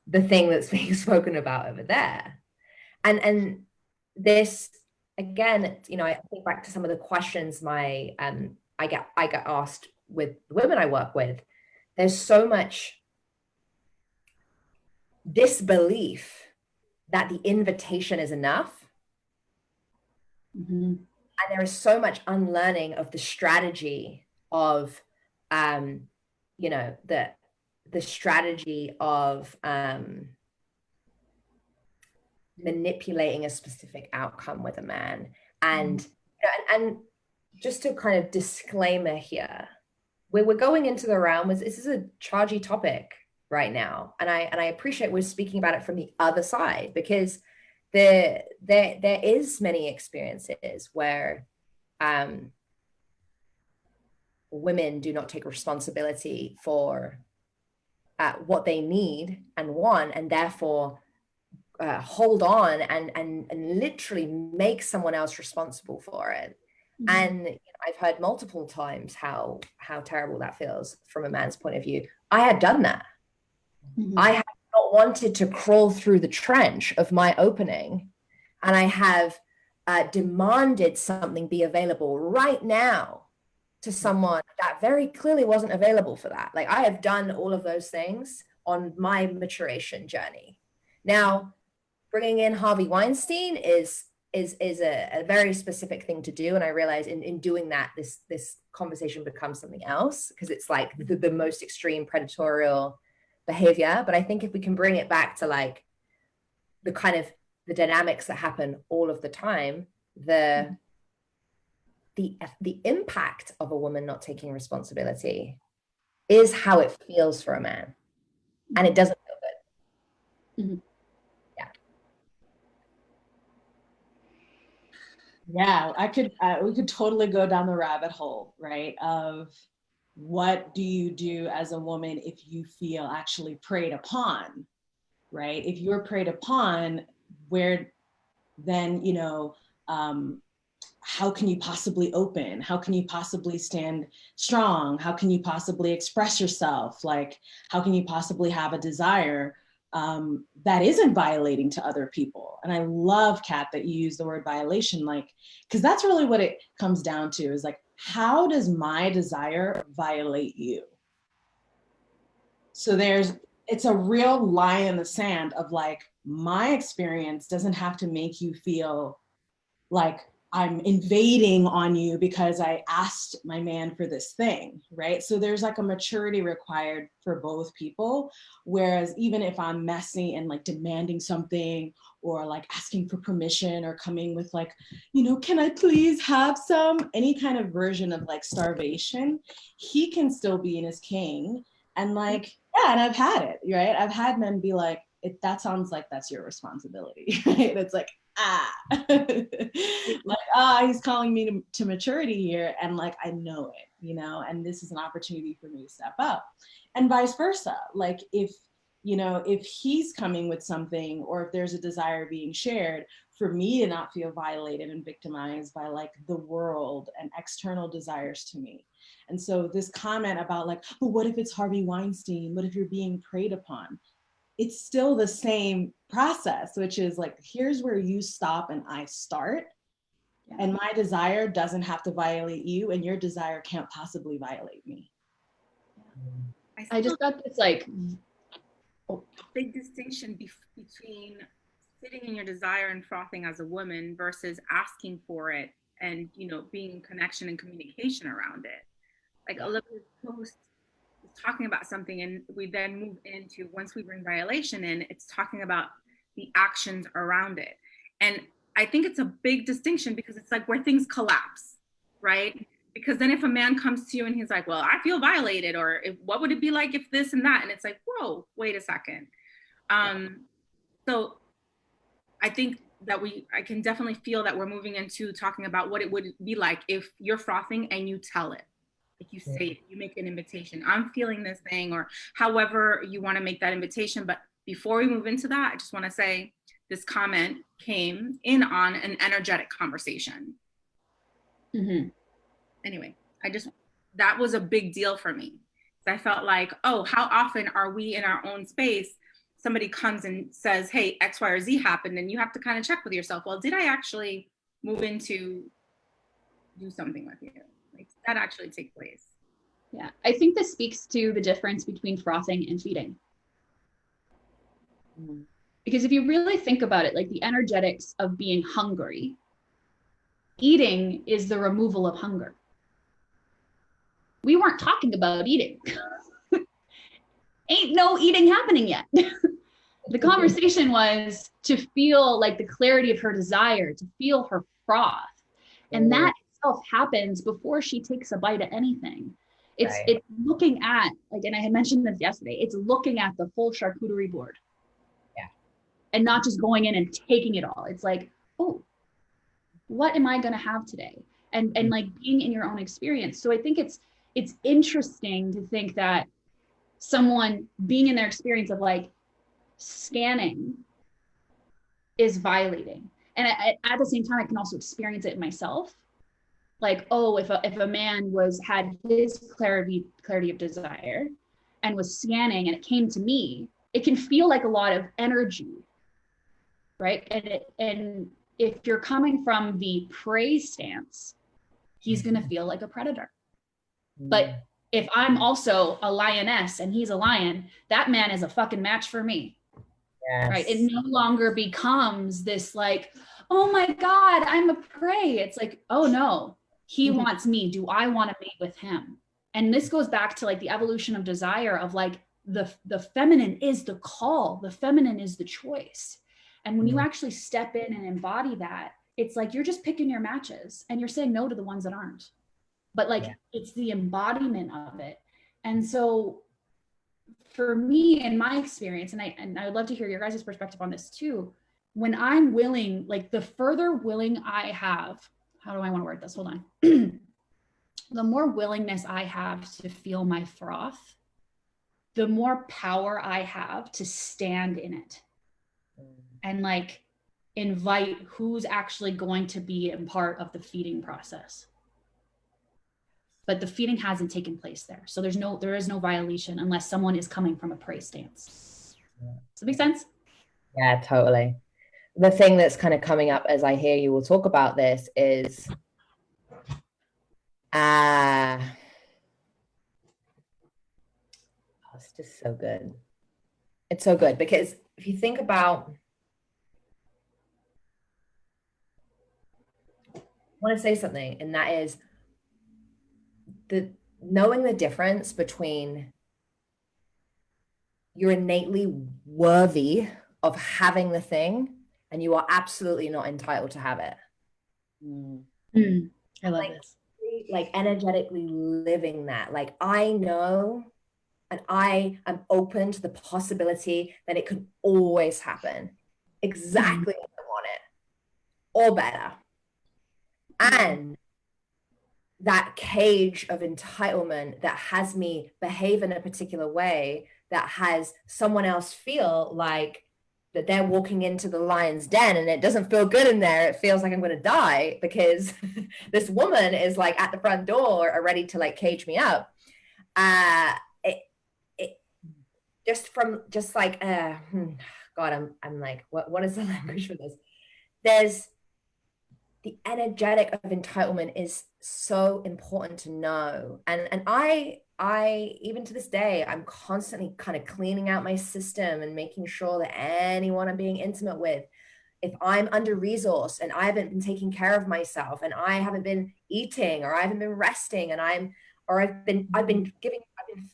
the thing that's being spoken about over there. And this, again, you know, I think back to some of the questions I get asked with the women I work with. There's so much disbelief that the invitation is enough. And there is so much unlearning of the strategy of, you know, the strategy of manipulating a specific outcome with a man. And and just to kind of disclaimer here, we're going into the realm, this is a chargy topic right now, and I appreciate we're speaking about it from the other side, because there is many experiences where women do not take responsibility for what they need and want, and therefore hold on and literally make someone else responsible for it. And you know, I've heard multiple times how terrible that feels from a man's point of view. I had done that. I have not wanted to crawl through the trench of my opening, and I have demanded something be available right now to someone that very clearly wasn't available for that. Like, I have done all of those things on my maturation journey. Now, bringing in Harvey Weinstein is a very specific thing to do. And I realize in doing that, this conversation becomes something else, because it's like the most extreme predatorial behavior. But I think if we can bring it back to like the kind of the dynamics that happen all of the time, the impact of a woman not taking responsibility is how it feels for a man, and it doesn't feel good. Mm-hmm. Yeah, we could totally go down the rabbit hole, right? Of what do you do as a woman if you feel actually preyed upon, right? If you're preyed upon, where then, how can you possibly open? How can you possibly stand strong? How can you possibly express yourself? Like, how can you possibly have a desire that isn't violating to other people? And I love, Kat, that you use the word violation, like, because that's really what it comes down to, is like, how does my desire violate you? So it's a real line in the sand of like, my experience doesn't have to make you feel like I'm invading on you because I asked my man for this thing, right? So there's like a maturity required for both people. Whereas even if I'm messy and like demanding something, or like asking for permission, or coming with like, can I please have some, any kind of version of like starvation, he can still be in his king. And like, yeah, and I've had it, right? I've had men be like, that sounds like that's your responsibility, right? It's like, like, he's calling me to maturity here, and like, I know it, and this is an opportunity for me to step up, and vice versa. Like, if he's coming with something, or if there's a desire being shared, for me to not feel violated and victimized by like the world and external desires to me. And so this comment about like, but what if it's Harvey Weinstein? What if you're being preyed upon? It's still the same process, which is like, here's where you stop and I start. Yeah. And my desire doesn't have to violate you, and your desire can't possibly violate me. I just got this like big distinction between sitting in your desire and frothing as a woman versus asking for it and, being in connection and communication around it. Like, yeah. Olivia's post talking about something, and we then move into, once we bring violation in, it's talking about the actions around it. And I think it's a big distinction, because it's like where things collapse, right? Because then if a man comes to you and he's like, well, I feel violated, or what would it be like if this and that? And it's like, whoa, wait a second. So I think that I can definitely feel that we're moving into talking about what it would be like if you're frothing and you tell it. Like, you say it, you make an invitation. I'm feeling this thing, or however you want to make that invitation. But before we move into that, I just want to say this comment came in on an energetic conversation. Mm-hmm. Anyway, that was a big deal for me. I felt like, oh, how often are we in our own space? Somebody comes and says, hey, X, Y, or Z happened. And you have to kind of check with yourself. Well, did I actually move into do something with you? Like, did that actually take place? Yeah, I think this speaks to the difference between frothing and feeding. Mm-hmm. Because if you really think about it, like the energetics of being hungry, eating is the removal of hunger. We weren't talking about eating. Ain't no eating happening yet. The conversation was to feel like the clarity of her desire, to feel her froth. And that itself happens before she takes a bite of anything. It's looking at, like, and I had mentioned this yesterday, it's looking at the full charcuterie board. Yeah. And not just going in and taking it all. It's like, oh, what am I going to have today? And like being in your own experience. So I think it's interesting to think that someone being in their experience of like scanning is violating. And at the same time, I can also experience it myself. Like, oh, if a man had his clarity of desire and was scanning and it came to me, it can feel like a lot of energy, right? And if you're coming from the prey stance, he's going to feel like a predator. But if I'm also a lioness and he's a lion, that man is a fucking match for me. Yes. Right? It no longer becomes this like, oh my God, I'm a prey. It's like, oh no, he wants me. Do I want to mate with him? And this goes back to like the evolution of desire of like the feminine is the call. The feminine is the choice. And when you actually step in and embody that, it's like you're just picking your matches and you're saying no to the ones that aren't. But like, it's the embodiment of it. And so for me, in my experience, and I would love to hear your guys' perspective on this too, when I'm willing, like the further willing I have, how do I want to word this? Hold on. The more willingness I have to feel my froth, the more power I have to stand in it and like invite who's actually going to be a part of the feeding process. But the feeding hasn't taken place there. So there is no violation unless someone is coming from a prey stance. Does that make sense? Yeah, totally. The thing that's kind of coming up as I hear you will talk about this is it's just so good. It's so good because if you think about, I want to say something, and that is knowing the difference between you're innately worthy of having the thing and you are absolutely not entitled to have it. I love like, this. Like energetically living that. Like I know and I am open to the possibility that it could always happen exactly as I want it or better. And that cage of entitlement that has me behave in a particular way that has someone else feel like that they're walking into the lion's den and it doesn't feel good in there. It feels like I'm going to die because this woman is like at the front door ready to like cage me up. God, I'm like, what is the language for this? There's the energetic of entitlement is so important to know. And I even to this day, I'm constantly kind of cleaning out my system and making sure that anyone I'm being intimate with, if I'm under resourced and I haven't been taking care of myself and I haven't been eating or I haven't been resting and I've been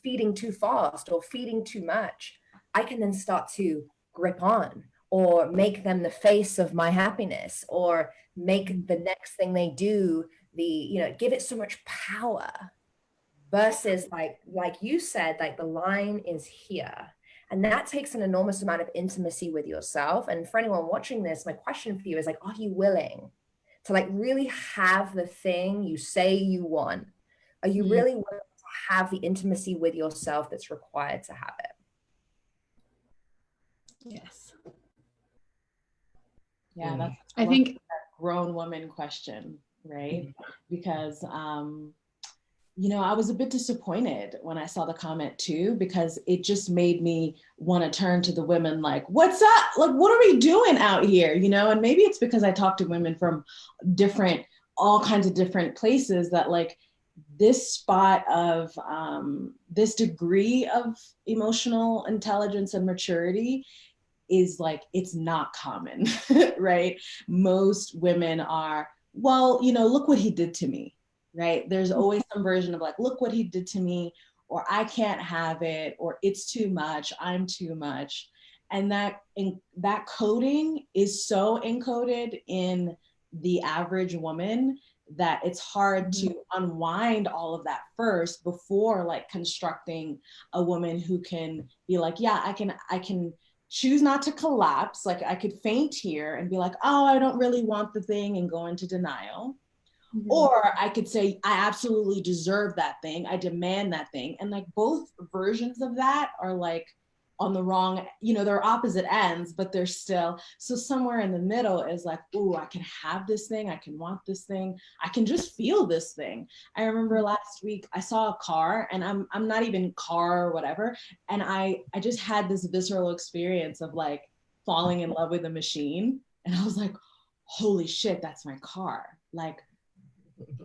feeding too fast or feeding too much, I can then start to grip on or make them the face of my happiness or make the next thing they do give it so much power versus like you said, like the line is here. And that takes an enormous amount of intimacy with yourself. And for anyone watching this, my question for you is like, are you willing to like really have the thing you say you want? Are you really willing to have the intimacy with yourself that's required to have it? Yes. Yeah, that's I think that grown woman question, right? Because I was a bit disappointed when I saw the comment too, because it just made me want to turn to the women like, what's up? Like, what are we doing out here? And maybe it's because I talk to women from all kinds of different places that like this spot of this degree of emotional intelligence and maturity is like, it's not common, right? Most women are, well, look what he did to me. Right? There's always some version of like, look what he did to me, or I can't have it, or it's too much, I'm too much. And that coding is so encoded in the average woman that it's hard to unwind all of that first before like constructing a woman who can be like, yeah, I can choose not to collapse. Like I could faint here and be like, oh, I don't really want the thing and go into denial. Or I could say, I absolutely deserve that thing. I demand that thing. And like both versions of that are like on the wrong, they're opposite ends, but they're still, so somewhere in the middle is like, ooh, I can have this thing. I can want this thing. I can just feel this thing. I remember last week I saw a car and I'm not even car or whatever. And I just had this visceral experience of like falling in love with a machine. And I was like, holy shit, that's my car. Like,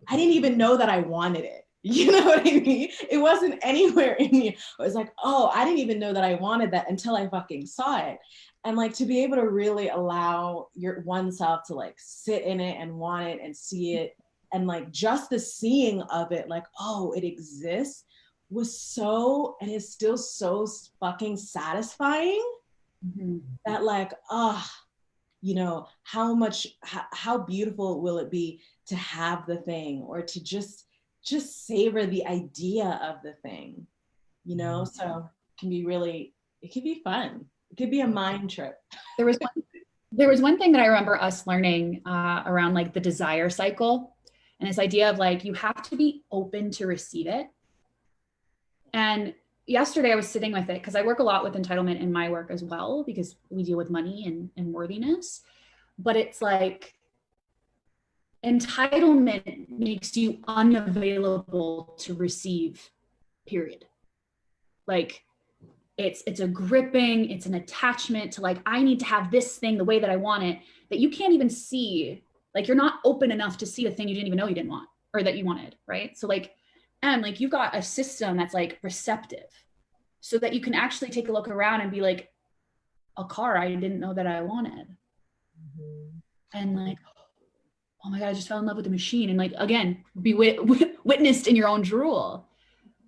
I didn't even know that I wanted it. You know what I mean? It wasn't anywhere in me. I was like, oh, I didn't even know that I wanted that until I fucking saw it. And like to be able to really allow your oneself to like sit in it and want it and see it. And like just the seeing of it, like, oh, it exists was so, and is still so fucking satisfying that like, you know, how beautiful will it be to have the thing, or to just savor the idea of the thing, you know? So it can be really, it can be fun. It could be a mind trip. There was one thing that I remember us learning around like the desire cycle, and this idea of like you have to be open to receive it. And yesterday I was sitting with it because I work a lot with entitlement in my work as well, because we deal with money and worthiness. But it's like entitlement makes you unavailable to receive, period. Like it's a gripping, it's an attachment to like, I need to have this thing the way that I want it, that you can't even see. Like you're not open enough to see the thing you didn't even know you didn't want or that you wanted, right? So like, and like you've got a system that's like receptive, so that you can actually take a look around and be like, a car I didn't know that I wanted. And like, oh my God, I just fell in love with the machine. And like, again, be witnessed in your own drool.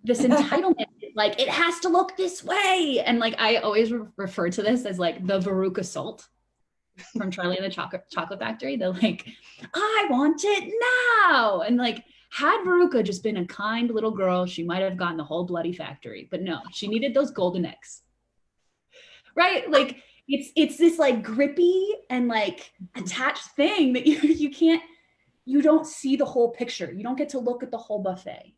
This entitlement is like, it has to look this way. And like, I always refer to this as like the Veruca Salt from Charlie and the Chocolate Factory. They're like, I want it now. And like, had Veruca just been a kind little girl, she might have gotten the whole bloody factory. But no, she needed those golden eggs. Right? Like, it's this like grippy and like attached thing that you don't see the whole picture. You don't get to look at the whole buffet.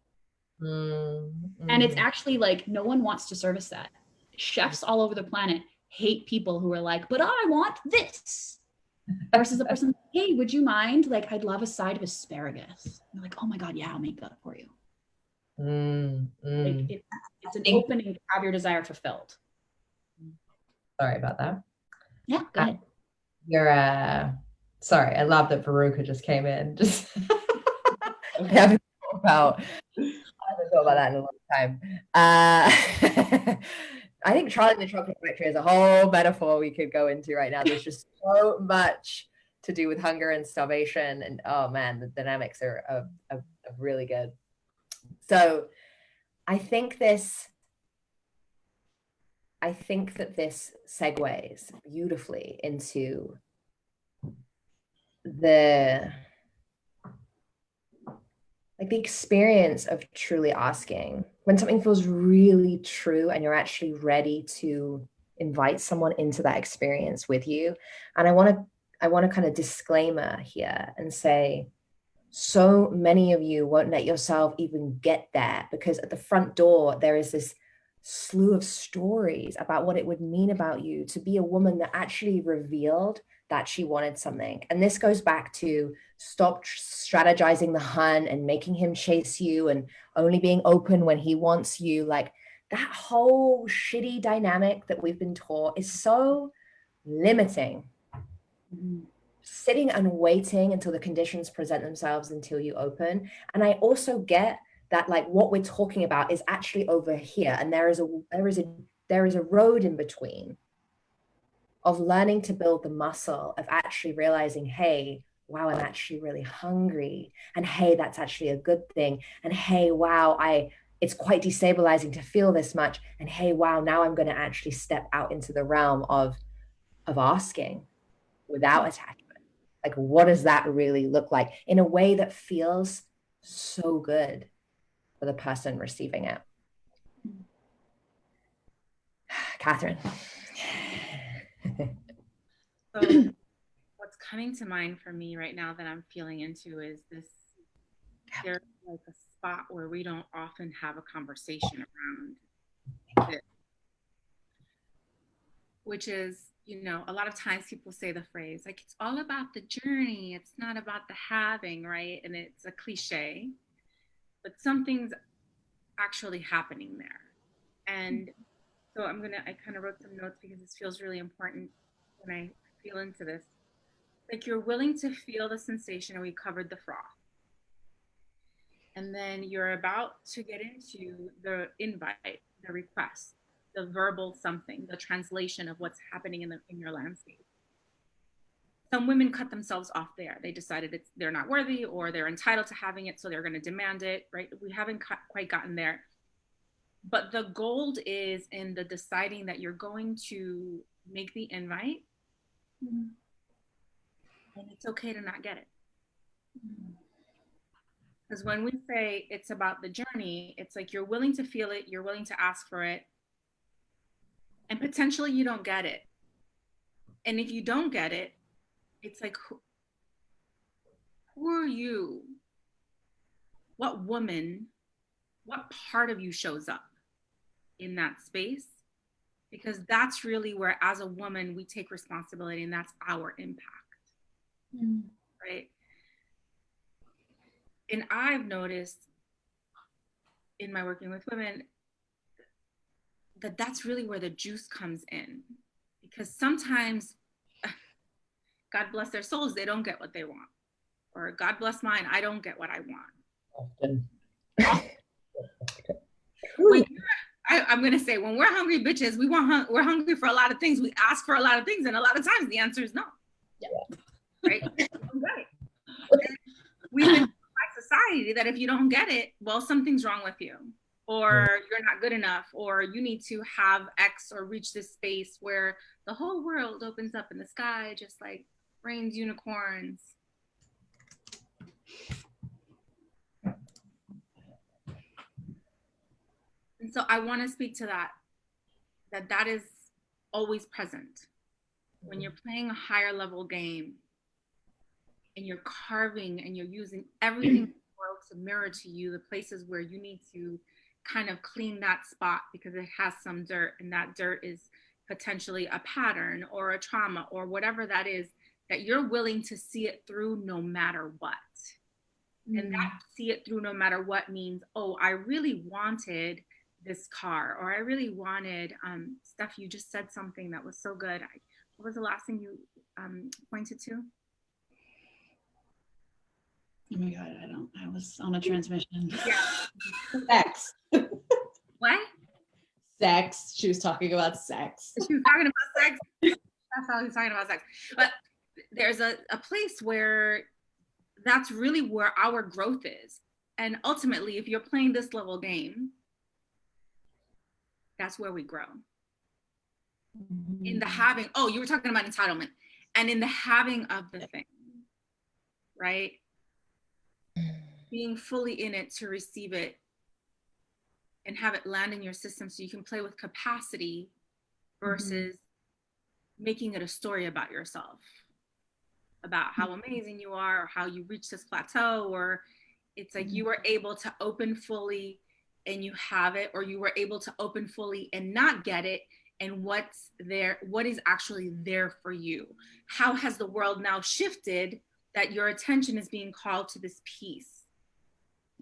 And it's actually like, no one wants to service that. Chefs all over the planet hate people who are like, but I want this. Versus the person, hey, would you mind? Like, I'd love a side of asparagus. You're like, oh my God, yeah, I'll make that for you. Like it's an opening to have your desire fulfilled. Sorry about that. Yeah, go ahead. You're sorry, I love that Veruca just came in. Just I haven't thought about that in a long time. I think Charlie and the Chocolate Factory is a whole metaphor we could go into right now. There's just so much to do with hunger and starvation, and oh man, the dynamics are really good. So I think that this segues beautifully into the experience of truly asking, when something feels really true and you're actually ready to invite someone into that experience with you. And I want to kind of disclaimer here and say, so many of you won't let yourself even get there, because at the front door there is this slew of stories about what it would mean about you to be a woman that actually revealed that she wanted something. And this goes back to stop strategizing the hunt and making him chase you and only being open when he wants you. Like, that whole shitty dynamic that we've been taught is so limiting. Sitting and waiting until the conditions present themselves until you open. And I also get that, like, what we're talking about is actually over here, and there is a road in between of learning to build the muscle of actually realizing, hey, wow, I'm actually really hungry, and hey, that's actually a good thing, and hey, wow, it's quite destabilizing to feel this much, and hey, wow, now I'm going to actually step out into the realm of asking without attachment. Like, what does that really look like in a way that feels so good for the person receiving it? Catherine. So what's coming to mind for me right now that I'm feeling into is this, there's like a spot where we don't often have a conversation around it, which is, you know, a lot of times people say the phrase, like, it's all about the journey, it's not about the having, right? And it's a cliche, but something's actually happening there. And so I kind of wrote some notes because this feels really important when I feel into this. Like, you're willing to feel the sensation, and we covered the froth. And then you're about to get into the invite, the request, the verbal something, the translation of what's happening in your landscape. Some women cut themselves off there. They decided they're not worthy, or they're entitled to having it, so they're going to demand it, right? We haven't quite gotten there. But the gold is in the deciding that you're going to make the invite, And it's okay to not get it. Because when we say it's about the journey, it's like you're willing to feel it, you're willing to ask for it, and potentially you don't get it. And if you don't get it, it's like, who are you? What woman, what part of you shows up in that space? Because that's really where, as a woman, we take responsibility, and that's our impact, right? And I've noticed in my working with women that that's really where the juice comes in. Because sometimes, God bless their souls, they don't get what they want. Or God bless mine, I don't get what I want. Often. I'm gonna say, when we're hungry bitches, we're hungry for a lot of things. We ask for a lot of things, and a lot of times the answer is no. Yeah. Right? Right. And we've been by society that if you don't get it, well, something's wrong with you, or you're not good enough, or you need to have X or reach this space where the whole world opens up and the sky just like rains unicorns. And so I want to speak to that is always present. When you're playing a higher level game and you're carving and you're using everything in the world to mirror to you the places where you need to kind of clean that spot because it has some dirt, and that dirt is potentially a pattern or a trauma or whatever that is, that you're willing to see it through no matter what. And that see it through no matter what means, oh, I really wanted this car, or I really wanted, Steph, you just said something that was so good. What was the last thing you pointed to? Oh my God, I was on a transmission. Yeah. Sex. What? Sex. She was talking about sex. She was talking about sex. That's how he's talking about sex. But there's a place where that's really where our growth is. And ultimately, if you're playing this level game, that's where we grow. In the having, oh, you were talking about entitlement, and in the having of the thing, right? Being fully in it to receive it and have it land in your system so you can play with capacity versus making it a story about yourself, about how amazing you are, or how you reach this plateau, or it's like you were able to open fully and you have it, or you were able to open fully and not get it, and what's there, what is actually there for you. How has the world now shifted that your attention is being called to this piece,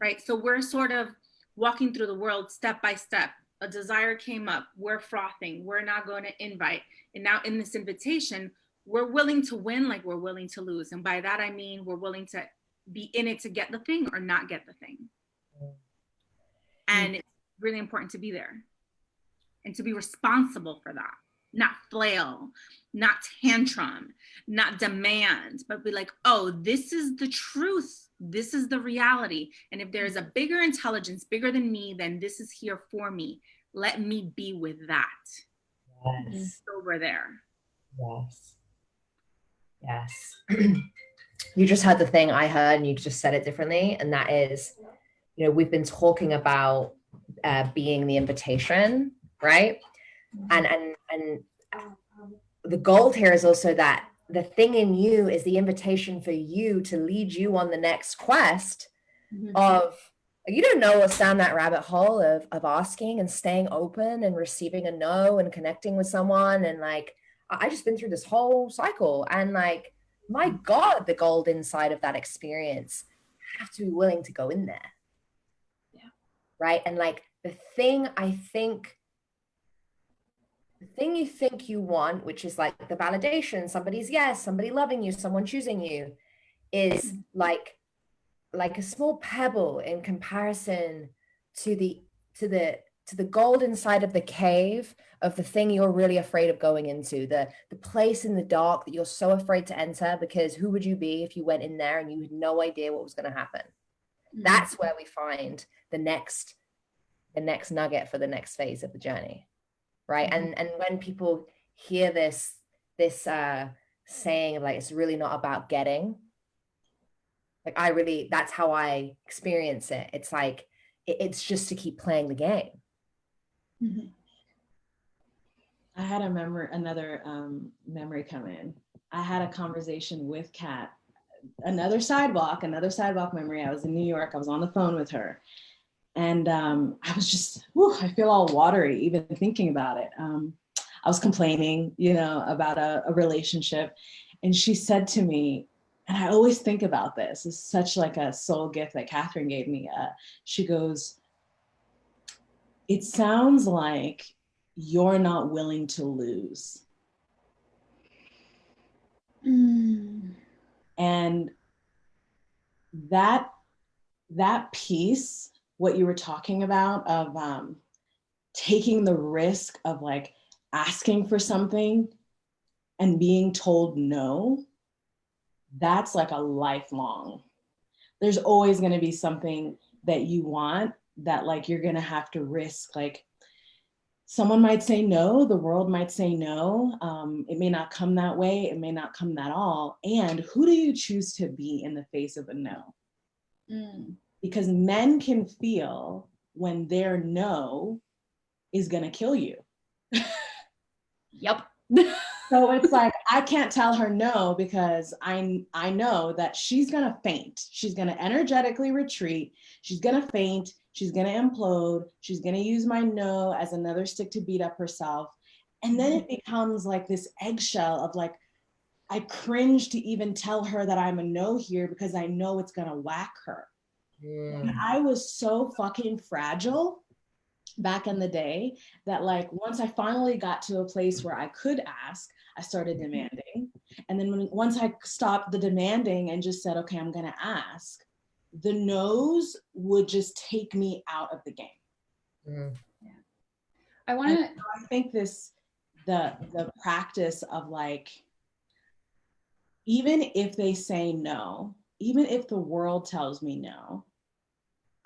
right? So we're sort of walking through the world step by step. A desire came up, we're frothing, we're not going to invite. And now in this invitation, we're willing to win like we're willing to lose. And by that, I mean, we're willing to be in it to get the thing or not get the thing. And it's really important to be there and to be responsible for that, not flail, not tantrum, not demand, but be like, oh, this is the truth. This is the reality. And if there's a bigger intelligence, bigger than me, then this is here for me. Let me be with that. Yes. So we're there. Yes. Yes. You just heard the thing I heard, and you just said it differently. And that is, you know, we've been talking about being the invitation, right? And the gold here is also that the thing in you is the invitation for you to lead you on the next quest of, you don't know what's down that rabbit hole of asking and staying open and receiving a no and connecting with someone. And like, I just been through this whole cycle, and like, my God, the gold inside of that experience, you have to be willing to go in there. Yeah. Right. And like the thing you think you want, which is like the validation, somebody's yes, somebody loving you, someone choosing you, is like a small pebble in comparison to the gold inside of the cave of the thing you're really afraid of going into, the place in the dark that you're so afraid to enter, because who would you be if you went in there and you had no idea what was going to happen? That's where we find the next nugget for the next phase of the journey, right? And when people hear this saying like it's really not about getting. Like that's how I experience it. It's like it's just to keep playing the game. Mm-hmm. I had another memory come in. I had a conversation with Kat, another sidewalk memory. I was in New York. I was on the phone with her. And I was just, I feel all watery even thinking about it. I was complaining, about a relationship. And she said to me, and I always think about this, it's such like a soul gift that Catherine gave me. She goes, it sounds like you're not willing to lose. And that piece, what you were talking about of taking the risk of like asking for something and being told no, that's like a lifelong. There's always going to be something that you want that like you're going to have to risk. Like someone might say no, the world might say no. It may not come that way. It may not come at all. And who do you choose to be in the face of a no? Because men can feel when their no is going to kill you. Yep. So it's like, I can't tell her no because I know that she's going to faint. She's going to energetically retreat. She's going to faint. She's going to implode. She's going to use my no as another stick to beat up herself. And then it becomes like this eggshell of like, I cringe to even tell her that I'm a no here because I know it's going to whack her. And I was so fucking fragile back in the day that like once I finally got to a place where I could ask, I started demanding. And then once I stopped the demanding and just said, okay, I'm going to ask, the no's would just take me out of the game. Yeah. I think the practice of like, even if they say no, even if the world tells me no,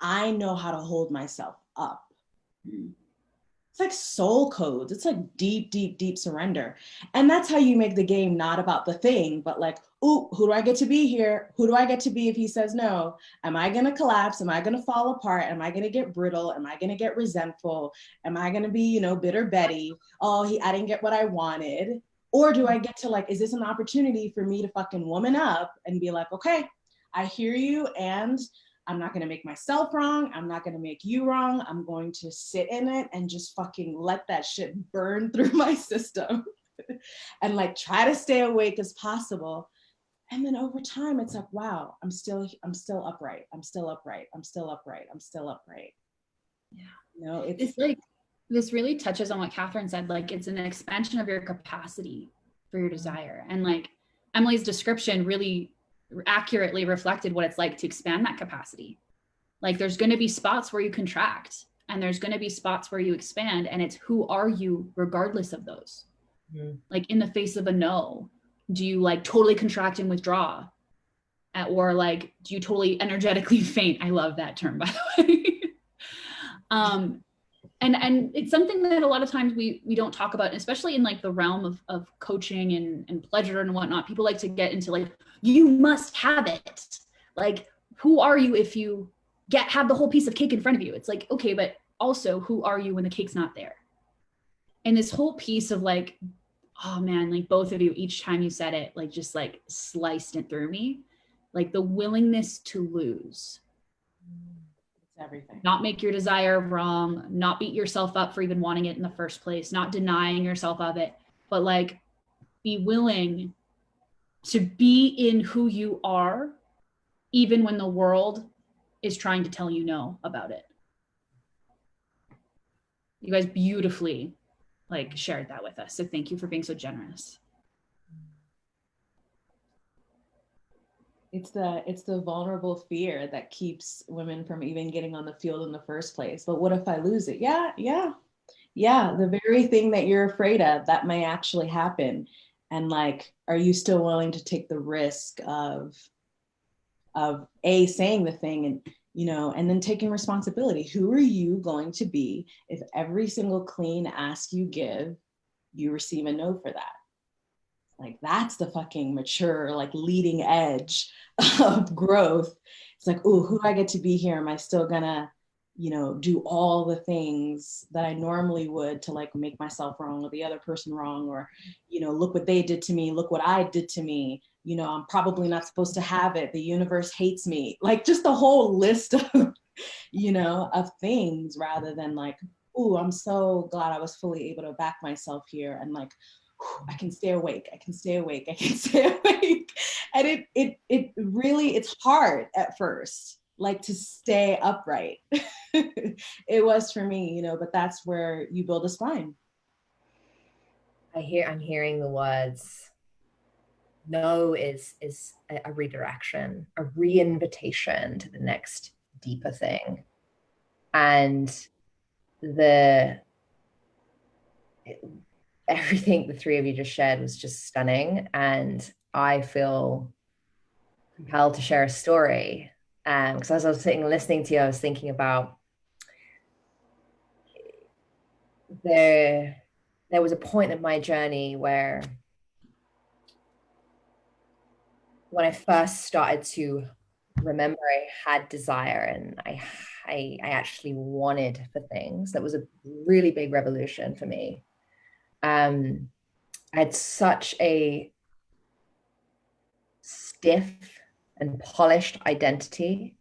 I know how to hold myself up. It's like soul codes. It's like deep, deep, deep surrender. And that's how you make the game not about the thing, but like, ooh, who do I get to be here? Who do I get to be if he says no? Am I going to collapse? Am I going to fall apart? Am I going to get brittle? Am I going to get resentful? Am I going to be, bitter Betty? Oh, I didn't get what I wanted. Or do I get to like, is this an opportunity for me to fucking woman up and be like, okay, I hear you and I'm not going to make myself wrong. I'm not going to make you wrong. I'm going to sit in it and just fucking let that shit burn through my system and like try to stay awake as possible. And then over time, it's like, wow, I'm still upright. I'm still upright. I'm still upright. I'm still upright. Yeah. It's like, this really touches on what Catherine said. Like it's an expansion of your capacity for your desire. And like Emily's description really accurately reflected what it's like to expand that capacity. Like there's going to be spots where you contract and there's going to be spots where you expand, and it's who are you regardless of those. Like in the face of a no, do you like totally contract and withdraw, or like do you totally energetically faint? I love that term, by the way. And it's something that a lot of times we don't talk about, especially in like the realm of coaching and pleasure and whatnot. People like to get into like, you must have it. Like, who are you if you have the whole piece of cake in front of you? It's like, okay, but also who are you when the cake's not there? And this whole piece of like, oh man, like both of you, each time you said it, like just like sliced it through me, like the willingness to lose. Everything. Not make your desire wrong, not beat yourself up for even wanting it in the first place, not denying yourself of it, but like be willing to be in who you are, even when the world is trying to tell you no about it. You guys beautifully like shared that with us. So thank you for being so generous. It's the vulnerable fear that keeps women from even getting on the field in the first place. But what if I lose it? Yeah. The very thing that you're afraid of, that may actually happen. And like, are you still willing to take the risk of saying the thing and, and then taking responsibility? Who are you going to be if every single clean ask you give, you receive a no for that? Like that's the fucking mature, like leading edge of growth. It's like, oh, who do I get to be here? Am I still gonna, do all the things that I normally would to like make myself wrong or the other person wrong, or, look what they did to me, look what I did to me. I'm probably not supposed to have it. The universe hates me. Like just a whole list of, of things, rather than like, oh, I'm so glad I was fully able to back myself here and like, I can stay awake. I can stay awake. I can stay awake. And it really, it's hard at first, like to stay upright. It was for me, but that's where you build a spine. I'm hearing the words no is a redirection, a re-invitation to the next deeper thing. And everything the three of you just shared was just stunning. And I feel compelled to share a story. Because as I was sitting listening to you, I was thinking about there was a point in my journey where when I first started to remember I had desire and I actually wanted for things. That was a really big revolution for me. I had such a stiff and polished identity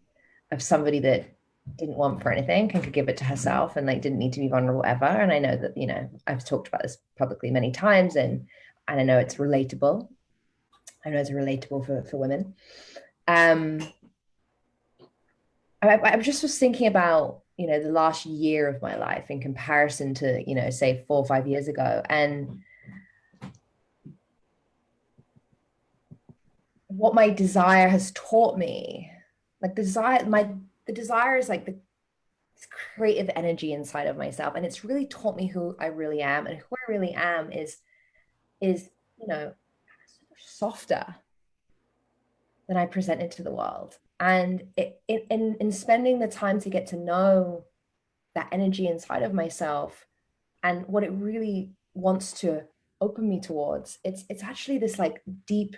of somebody that didn't want for anything and could give it to herself and like didn't need to be vulnerable ever. And I know that, I've talked about this publicly many times, and I know it's relatable. I know it's relatable for women. I just was thinking about, the last year of my life in comparison to, say 4 or 5 years ago. And what my desire has taught me, like the desire is like the creative energy inside of myself. And it's really taught me who I really am. And who I really am is, softer than I presented to the world. And in spending the time to get to know that energy inside of myself and what it really wants to open me towards, it's actually this like deep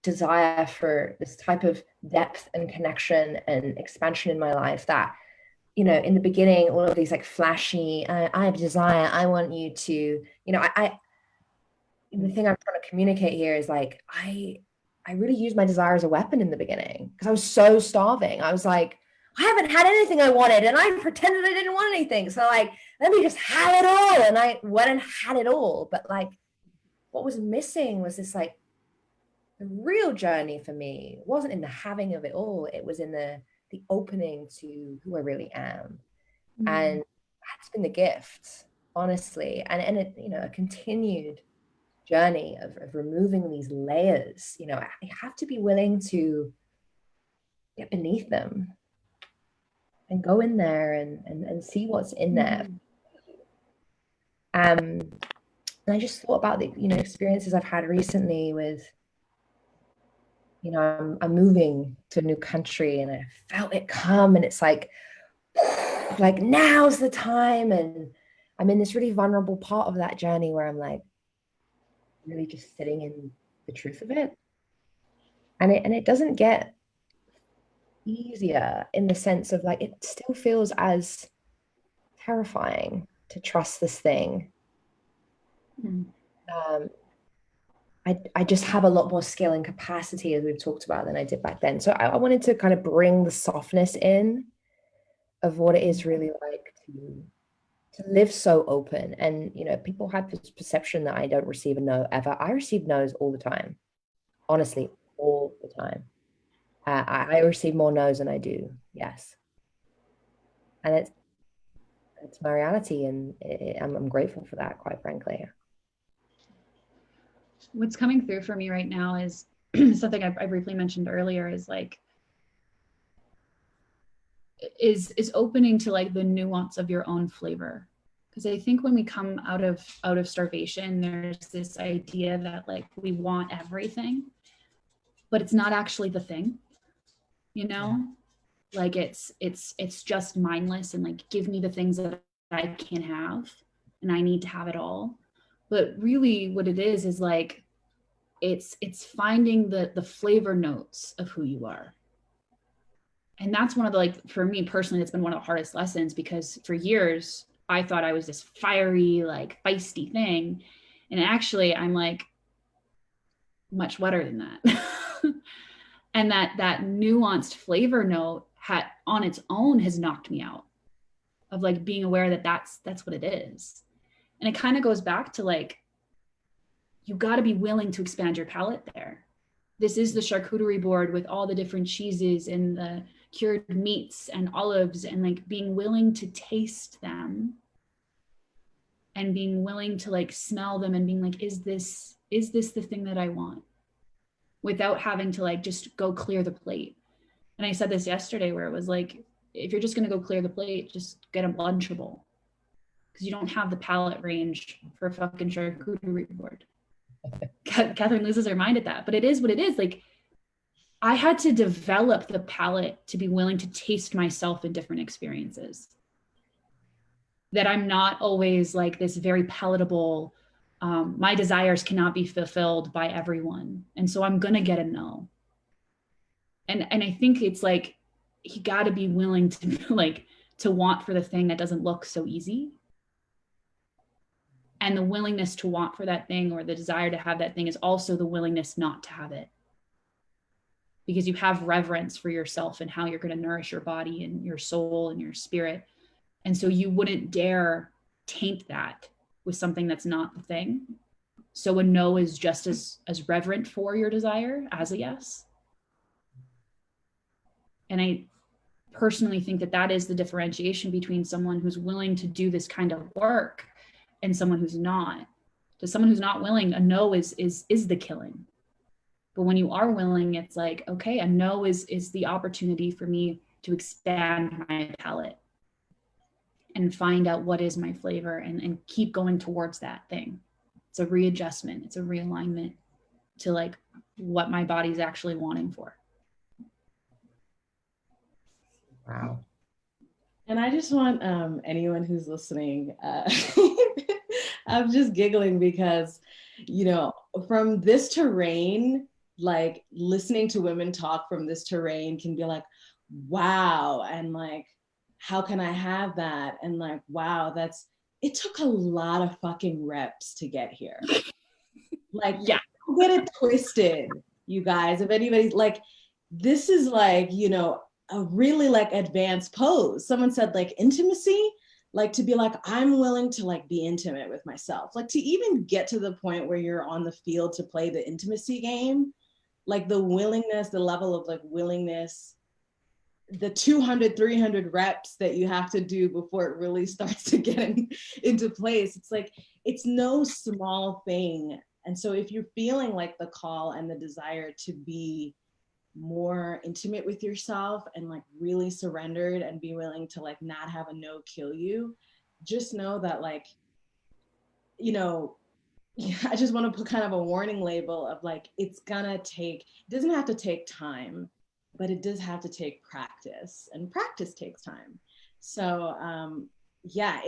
desire for this type of depth and connection and expansion in my life that, in the beginning, all of these like flashy, I have desire, I want you to, the thing I'm trying to communicate here is like, I really used my desire as a weapon in the beginning because I was so starving. I was like, I haven't had anything I wanted and I pretended I didn't want anything. So like, let me just have it all. And I went and had it all. But like, what was missing was this like, the real journey for me wasn't in the having of it all. It was in the opening to who I really am. Mm. And that's been the gift, honestly. And it, a continued journey of removing these layers. I have to be willing to get beneath them and go in there and see what's in there. And I just thought about the experiences I've had recently with I'm moving to a new country and I felt it come, and it's like now's the time. And I'm in this really vulnerable part of that journey where I'm like really just sitting in the truth of it. And it doesn't get easier in the sense of like, it still feels as terrifying to trust this thing. I just have a lot more skill and capacity, as we've talked about, than I did back then. So I wanted to kind of bring the softness in of what it is really like to live so open. And, people have this perception that I don't receive a no ever. I receive no's all the time. Honestly, all the time. I receive more no's than I do yes. And it's my reality. And I'm grateful for that, quite frankly. What's coming through for me right now is something I briefly mentioned earlier, is like, is opening to like the nuance of your own flavor. Because I think when we come out of starvation, there's this idea that like we want everything, but it's not actually the thing, yeah. Like it's just mindless and like, give me the things that I can have and I need to have it all. But really what it is like, it's finding the flavor notes of who you are. And that's one of the, like, for me personally, that's been one of the hardest lessons, because for years I thought I was this fiery, like feisty thing. And actually I'm like much wetter than that. And that nuanced flavor note had on its own has knocked me out of like being aware that that's what it is. And it kind of goes back to like, you got to be willing to expand your palate there. This is the charcuterie board with all the different cheeses and the cured meats and olives, and like being willing to taste them and being willing to like smell them and being like, is this the thing that I want? Without having to like just go clear the plate. And I said this yesterday, where it was like, if you're just going to go clear the plate, just get a lunchable, because you don't have the palate range for a fucking charcuterie board. Catherine loses her mind at that, but it is what it is. Like, I had to develop the palate to be willing to taste myself in different experiences. That I'm not always like this very palatable, my desires cannot be fulfilled by everyone. And so I'm going to get a no. And I think it's like, you got to be willing to like to want for the thing that doesn't look so easy. And the willingness to want for that thing, or the desire to have that thing, is also the willingness not to have it. Because you have reverence for yourself and how you're going to nourish your body and your soul and your spirit. And so you wouldn't dare taint that with something that's not the thing. So a no is just as reverent for your desire as a yes. And I personally think that that is the differentiation between someone who's willing to do this kind of work and someone who's not. To someone who's not willing, a no is the killing. But when you are willing, it's like, okay, a no is the opportunity for me to expand my palate and find out what is my flavor, and keep going towards that thing. It's a readjustment. It's a realignment to like what my body's actually wanting for. Wow. And I just want anyone who's listening, I'm just giggling because, you know, from this terrain, like listening to women talk from this terrain can be like, wow. And like, how can I have that? And like, wow, it took a lot of fucking reps to get here. Like, yeah, don't get it twisted, you guys. If anybody's like, this is like, you know, a really like advanced pose. Someone said like intimacy, like to be like, I'm willing to like be intimate with myself. Like to even get to the point where you're on the field to play the intimacy game, like the willingness, the level of like willingness, the 200, 300 reps that you have to do before it really starts to get into place. It's like, it's no small thing. And so if you're feeling like the call and the desire to be more intimate with yourself and like really surrendered and be willing to like not have a no kill you, just know that like, you know, I just want to put kind of a warning label of like, it doesn't have to take time, but it does have to take practice, and practice takes time. So yeah,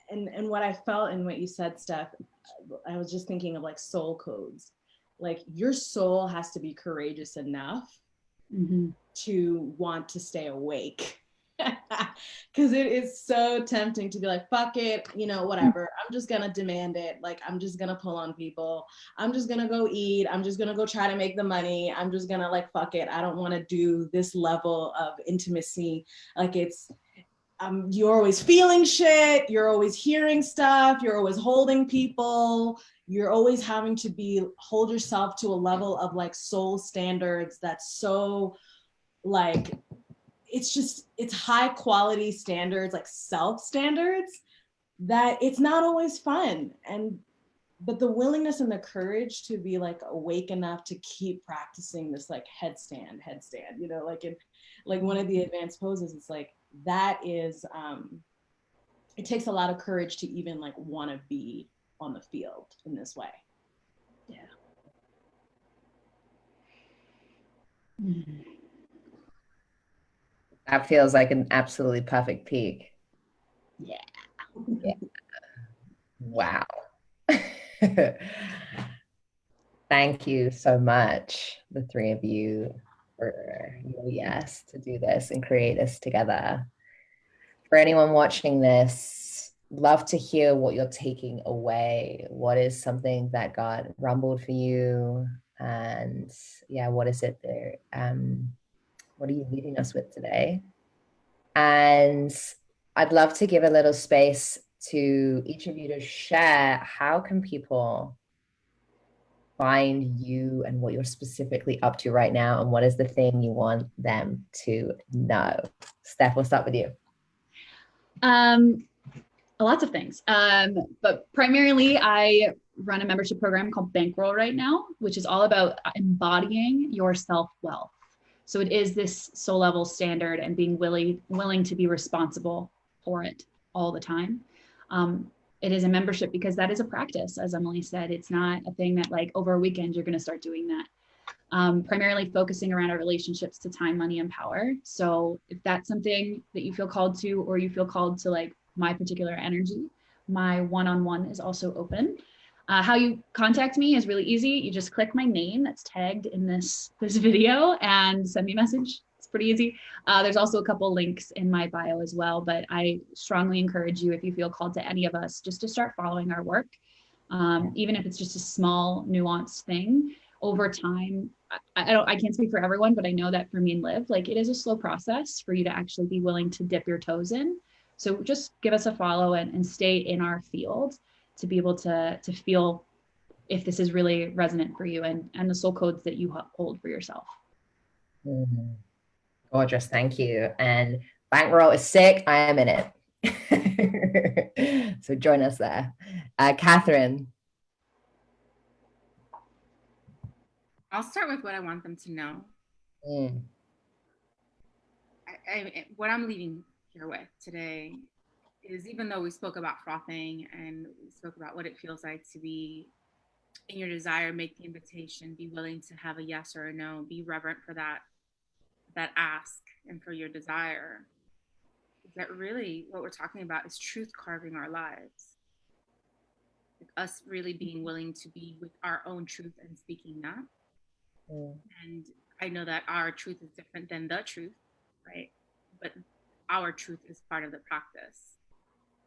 and what I felt in what you said, Steph, I was just thinking of like soul codes. Like your soul has to be courageous enough to want to stay awake. Because it is so tempting to be like, fuck it, you know, whatever. I'm just gonna demand it. Like, I'm just gonna pull on people. I'm just gonna go eat. I'm just gonna go try to make the money. I'm just gonna like, fuck it. I don't want to do this level of intimacy. Like it's, you're always feeling shit. You're always hearing stuff. You're always holding people. You're always having to hold yourself to a level of like soul standards that's so like, it's high quality standards, like self standards, that it's not always fun. But the willingness and the courage to be like awake enough to keep practicing this like headstand, you know, like in like one of the advanced poses, it's like, that is, it takes a lot of courage to even like want to be on the field in this way. Yeah. Mm-hmm. That feels like an absolutely perfect peak. Yeah. Yeah. Wow. Thank you so much, the three of you, for your yes to do this and create this together. For anyone watching this, love to hear what you're taking away. What is something that got rumbled for you? And yeah, what is it there? What are you leaving us with today? And I'd love to give a little space to each of you to share how can people find you and what you're specifically up to right now, and what is the thing you want them to know. Steph, we'll start with you. Lots of things. But primarily I run a membership program called Bankroll right now, which is all about embodying your self-wealth. So it is this soul level standard and being willing to be responsible for it all the time. It is a membership because that is a practice, as Emily said. It's not a thing that like over a weekend you're going to start doing that. Primarily focusing around our relationships to time, money, and power. So if that's something that you feel called to, or you feel called to like my particular energy, my one-on-one is also open. How you contact me is really easy. You just click my name that's tagged in this video and send me a message. It's pretty easy. There's also a couple links in my bio as well, but I strongly encourage you, if you feel called to any of us, just to start following our work. Even if it's just a small nuanced thing. Over time, I can't speak for everyone, but I know that for me and Liv, like it is a slow process for you to actually be willing to dip your toes in. So just give us a follow and stay in our field to be able to feel if this is really resonant for you and the soul codes that you hold for yourself. Gorgeous, thank you. And Bankroll is sick, I am in it. So join us there. Catherine. I'll start with what I want them to know. What I'm leaving here with today is, even though we spoke about frothing and we spoke about what it feels like to be in your desire, make the invitation, be willing to have a yes or a no, be reverent for that ask and for your desire, that really what we're talking about is truth carving our lives. Like us really being willing to be with our own truth and speaking that. And I know that our truth is different than the truth, right? But our truth is part of the practice.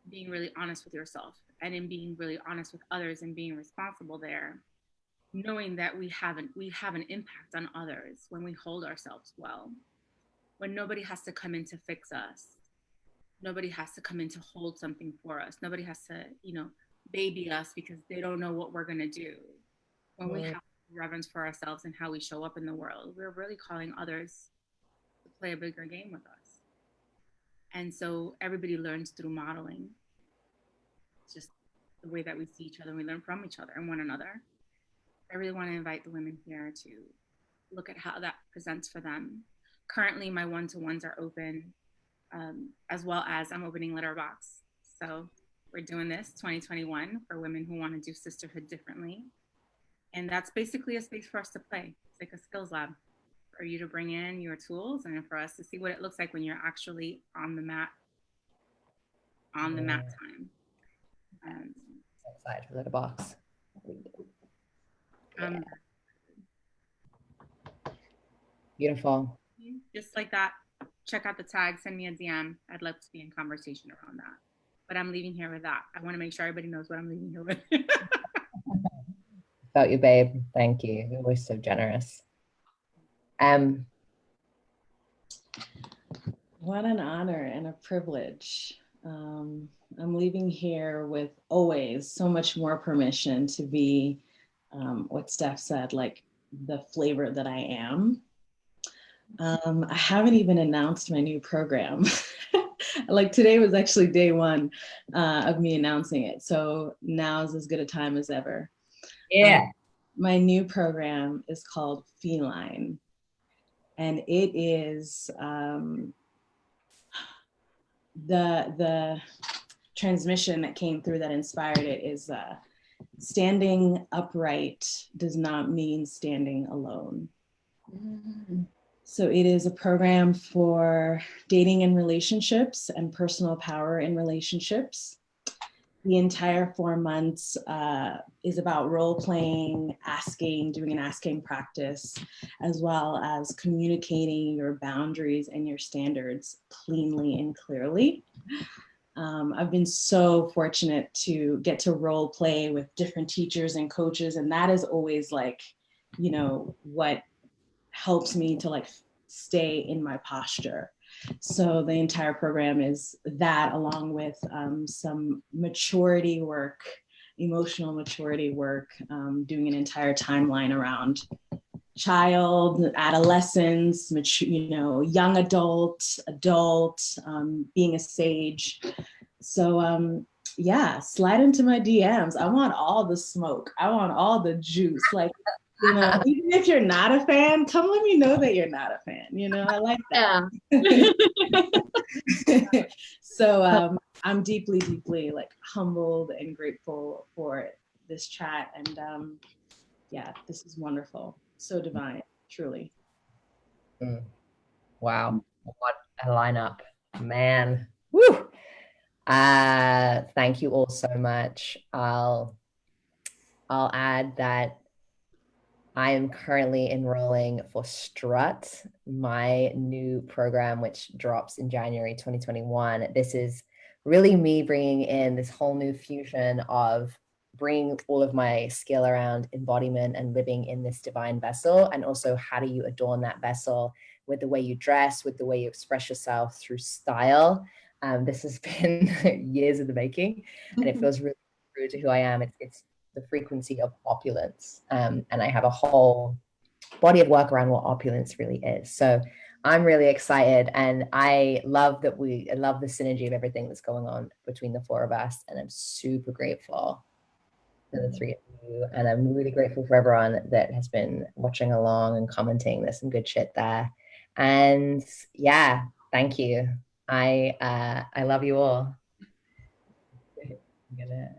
Being really honest with yourself, and in being really honest with others and being responsible there, knowing that we have an impact on others when we hold ourselves well, when nobody has to come in to fix us, nobody has to come in to hold something for us, nobody has to, baby us because they don't know what we're going to do. When we have reverence for ourselves and how we show up in the world, we're really calling others to play a bigger game with us. And so everybody learns through modeling. It's just the way that we see each other, and we learn from each other and one another. I really want to invite the women here to look at how that presents for them. Currently, my one-to-ones are open, as well as I'm opening Letterbox. So we're doing this 2021 for women who want to do sisterhood differently. And that's basically a space for us to play. It's like a skills lab for you to bring in your tools and for us to see what it looks like when you're actually on the mat time. Excited for Letterbox. Beautiful. Just like that, check out the tag, send me a DM. I'd love to be in conversation around that. But I'm leaving here with that. I want to make sure everybody knows what I'm leaving here with. Felt you, babe. Thank you. You're always so generous. What an honor and a privilege. I'm leaving here with always so much more permission to be what Steph said, like the flavor that I am. I haven't even announced my new program. Like today was actually day one of me announcing it. So now is as good a time as ever. Yeah. My new program is called Feline. And it is the transmission that came through that inspired it is standing upright does not mean standing alone. So it is a program for dating and relationships and personal power in relationships. The entire 4 months is about role playing, asking, doing an asking practice, as well as communicating your boundaries and your standards cleanly and clearly. I've been so fortunate to get to role play with different teachers and coaches, and that is always like, you know, what helps me to like stay in my posture. So the entire program is that, along with some maturity work, emotional maturity work, doing an entire timeline around child, adolescence, mature, you know, young adult, being a sage. So yeah, slide into my DMs. I want all the smoke. I want all the juice. Like, you know, even if you're not a fan, come let me know that you're not a fan. You know, I like that. Yeah. So I'm deeply, deeply like humbled and grateful for this chat. And yeah, this is wonderful. So divine, truly. Wow, what a lineup, man. Woo! Thank you all so much. I'll add that I am currently enrolling for Strut, my new program, which drops in January 2021. This is really me bringing in this whole new fusion of bringing all of my skill around embodiment and living in this divine vessel, and also how do you adorn that vessel with the way you dress, with the way you express yourself through style. This has been years in the making, and it feels really true to who I am. It's the frequency of opulence. And I have a whole body of work around what opulence really is. So I'm really excited, and I love the synergy of everything that's going on between the four of us. And I'm super grateful for the three of you. And I'm really grateful for everyone that has been watching along and commenting. There's some good shit there. And yeah, thank you. I love you all. I'm gonna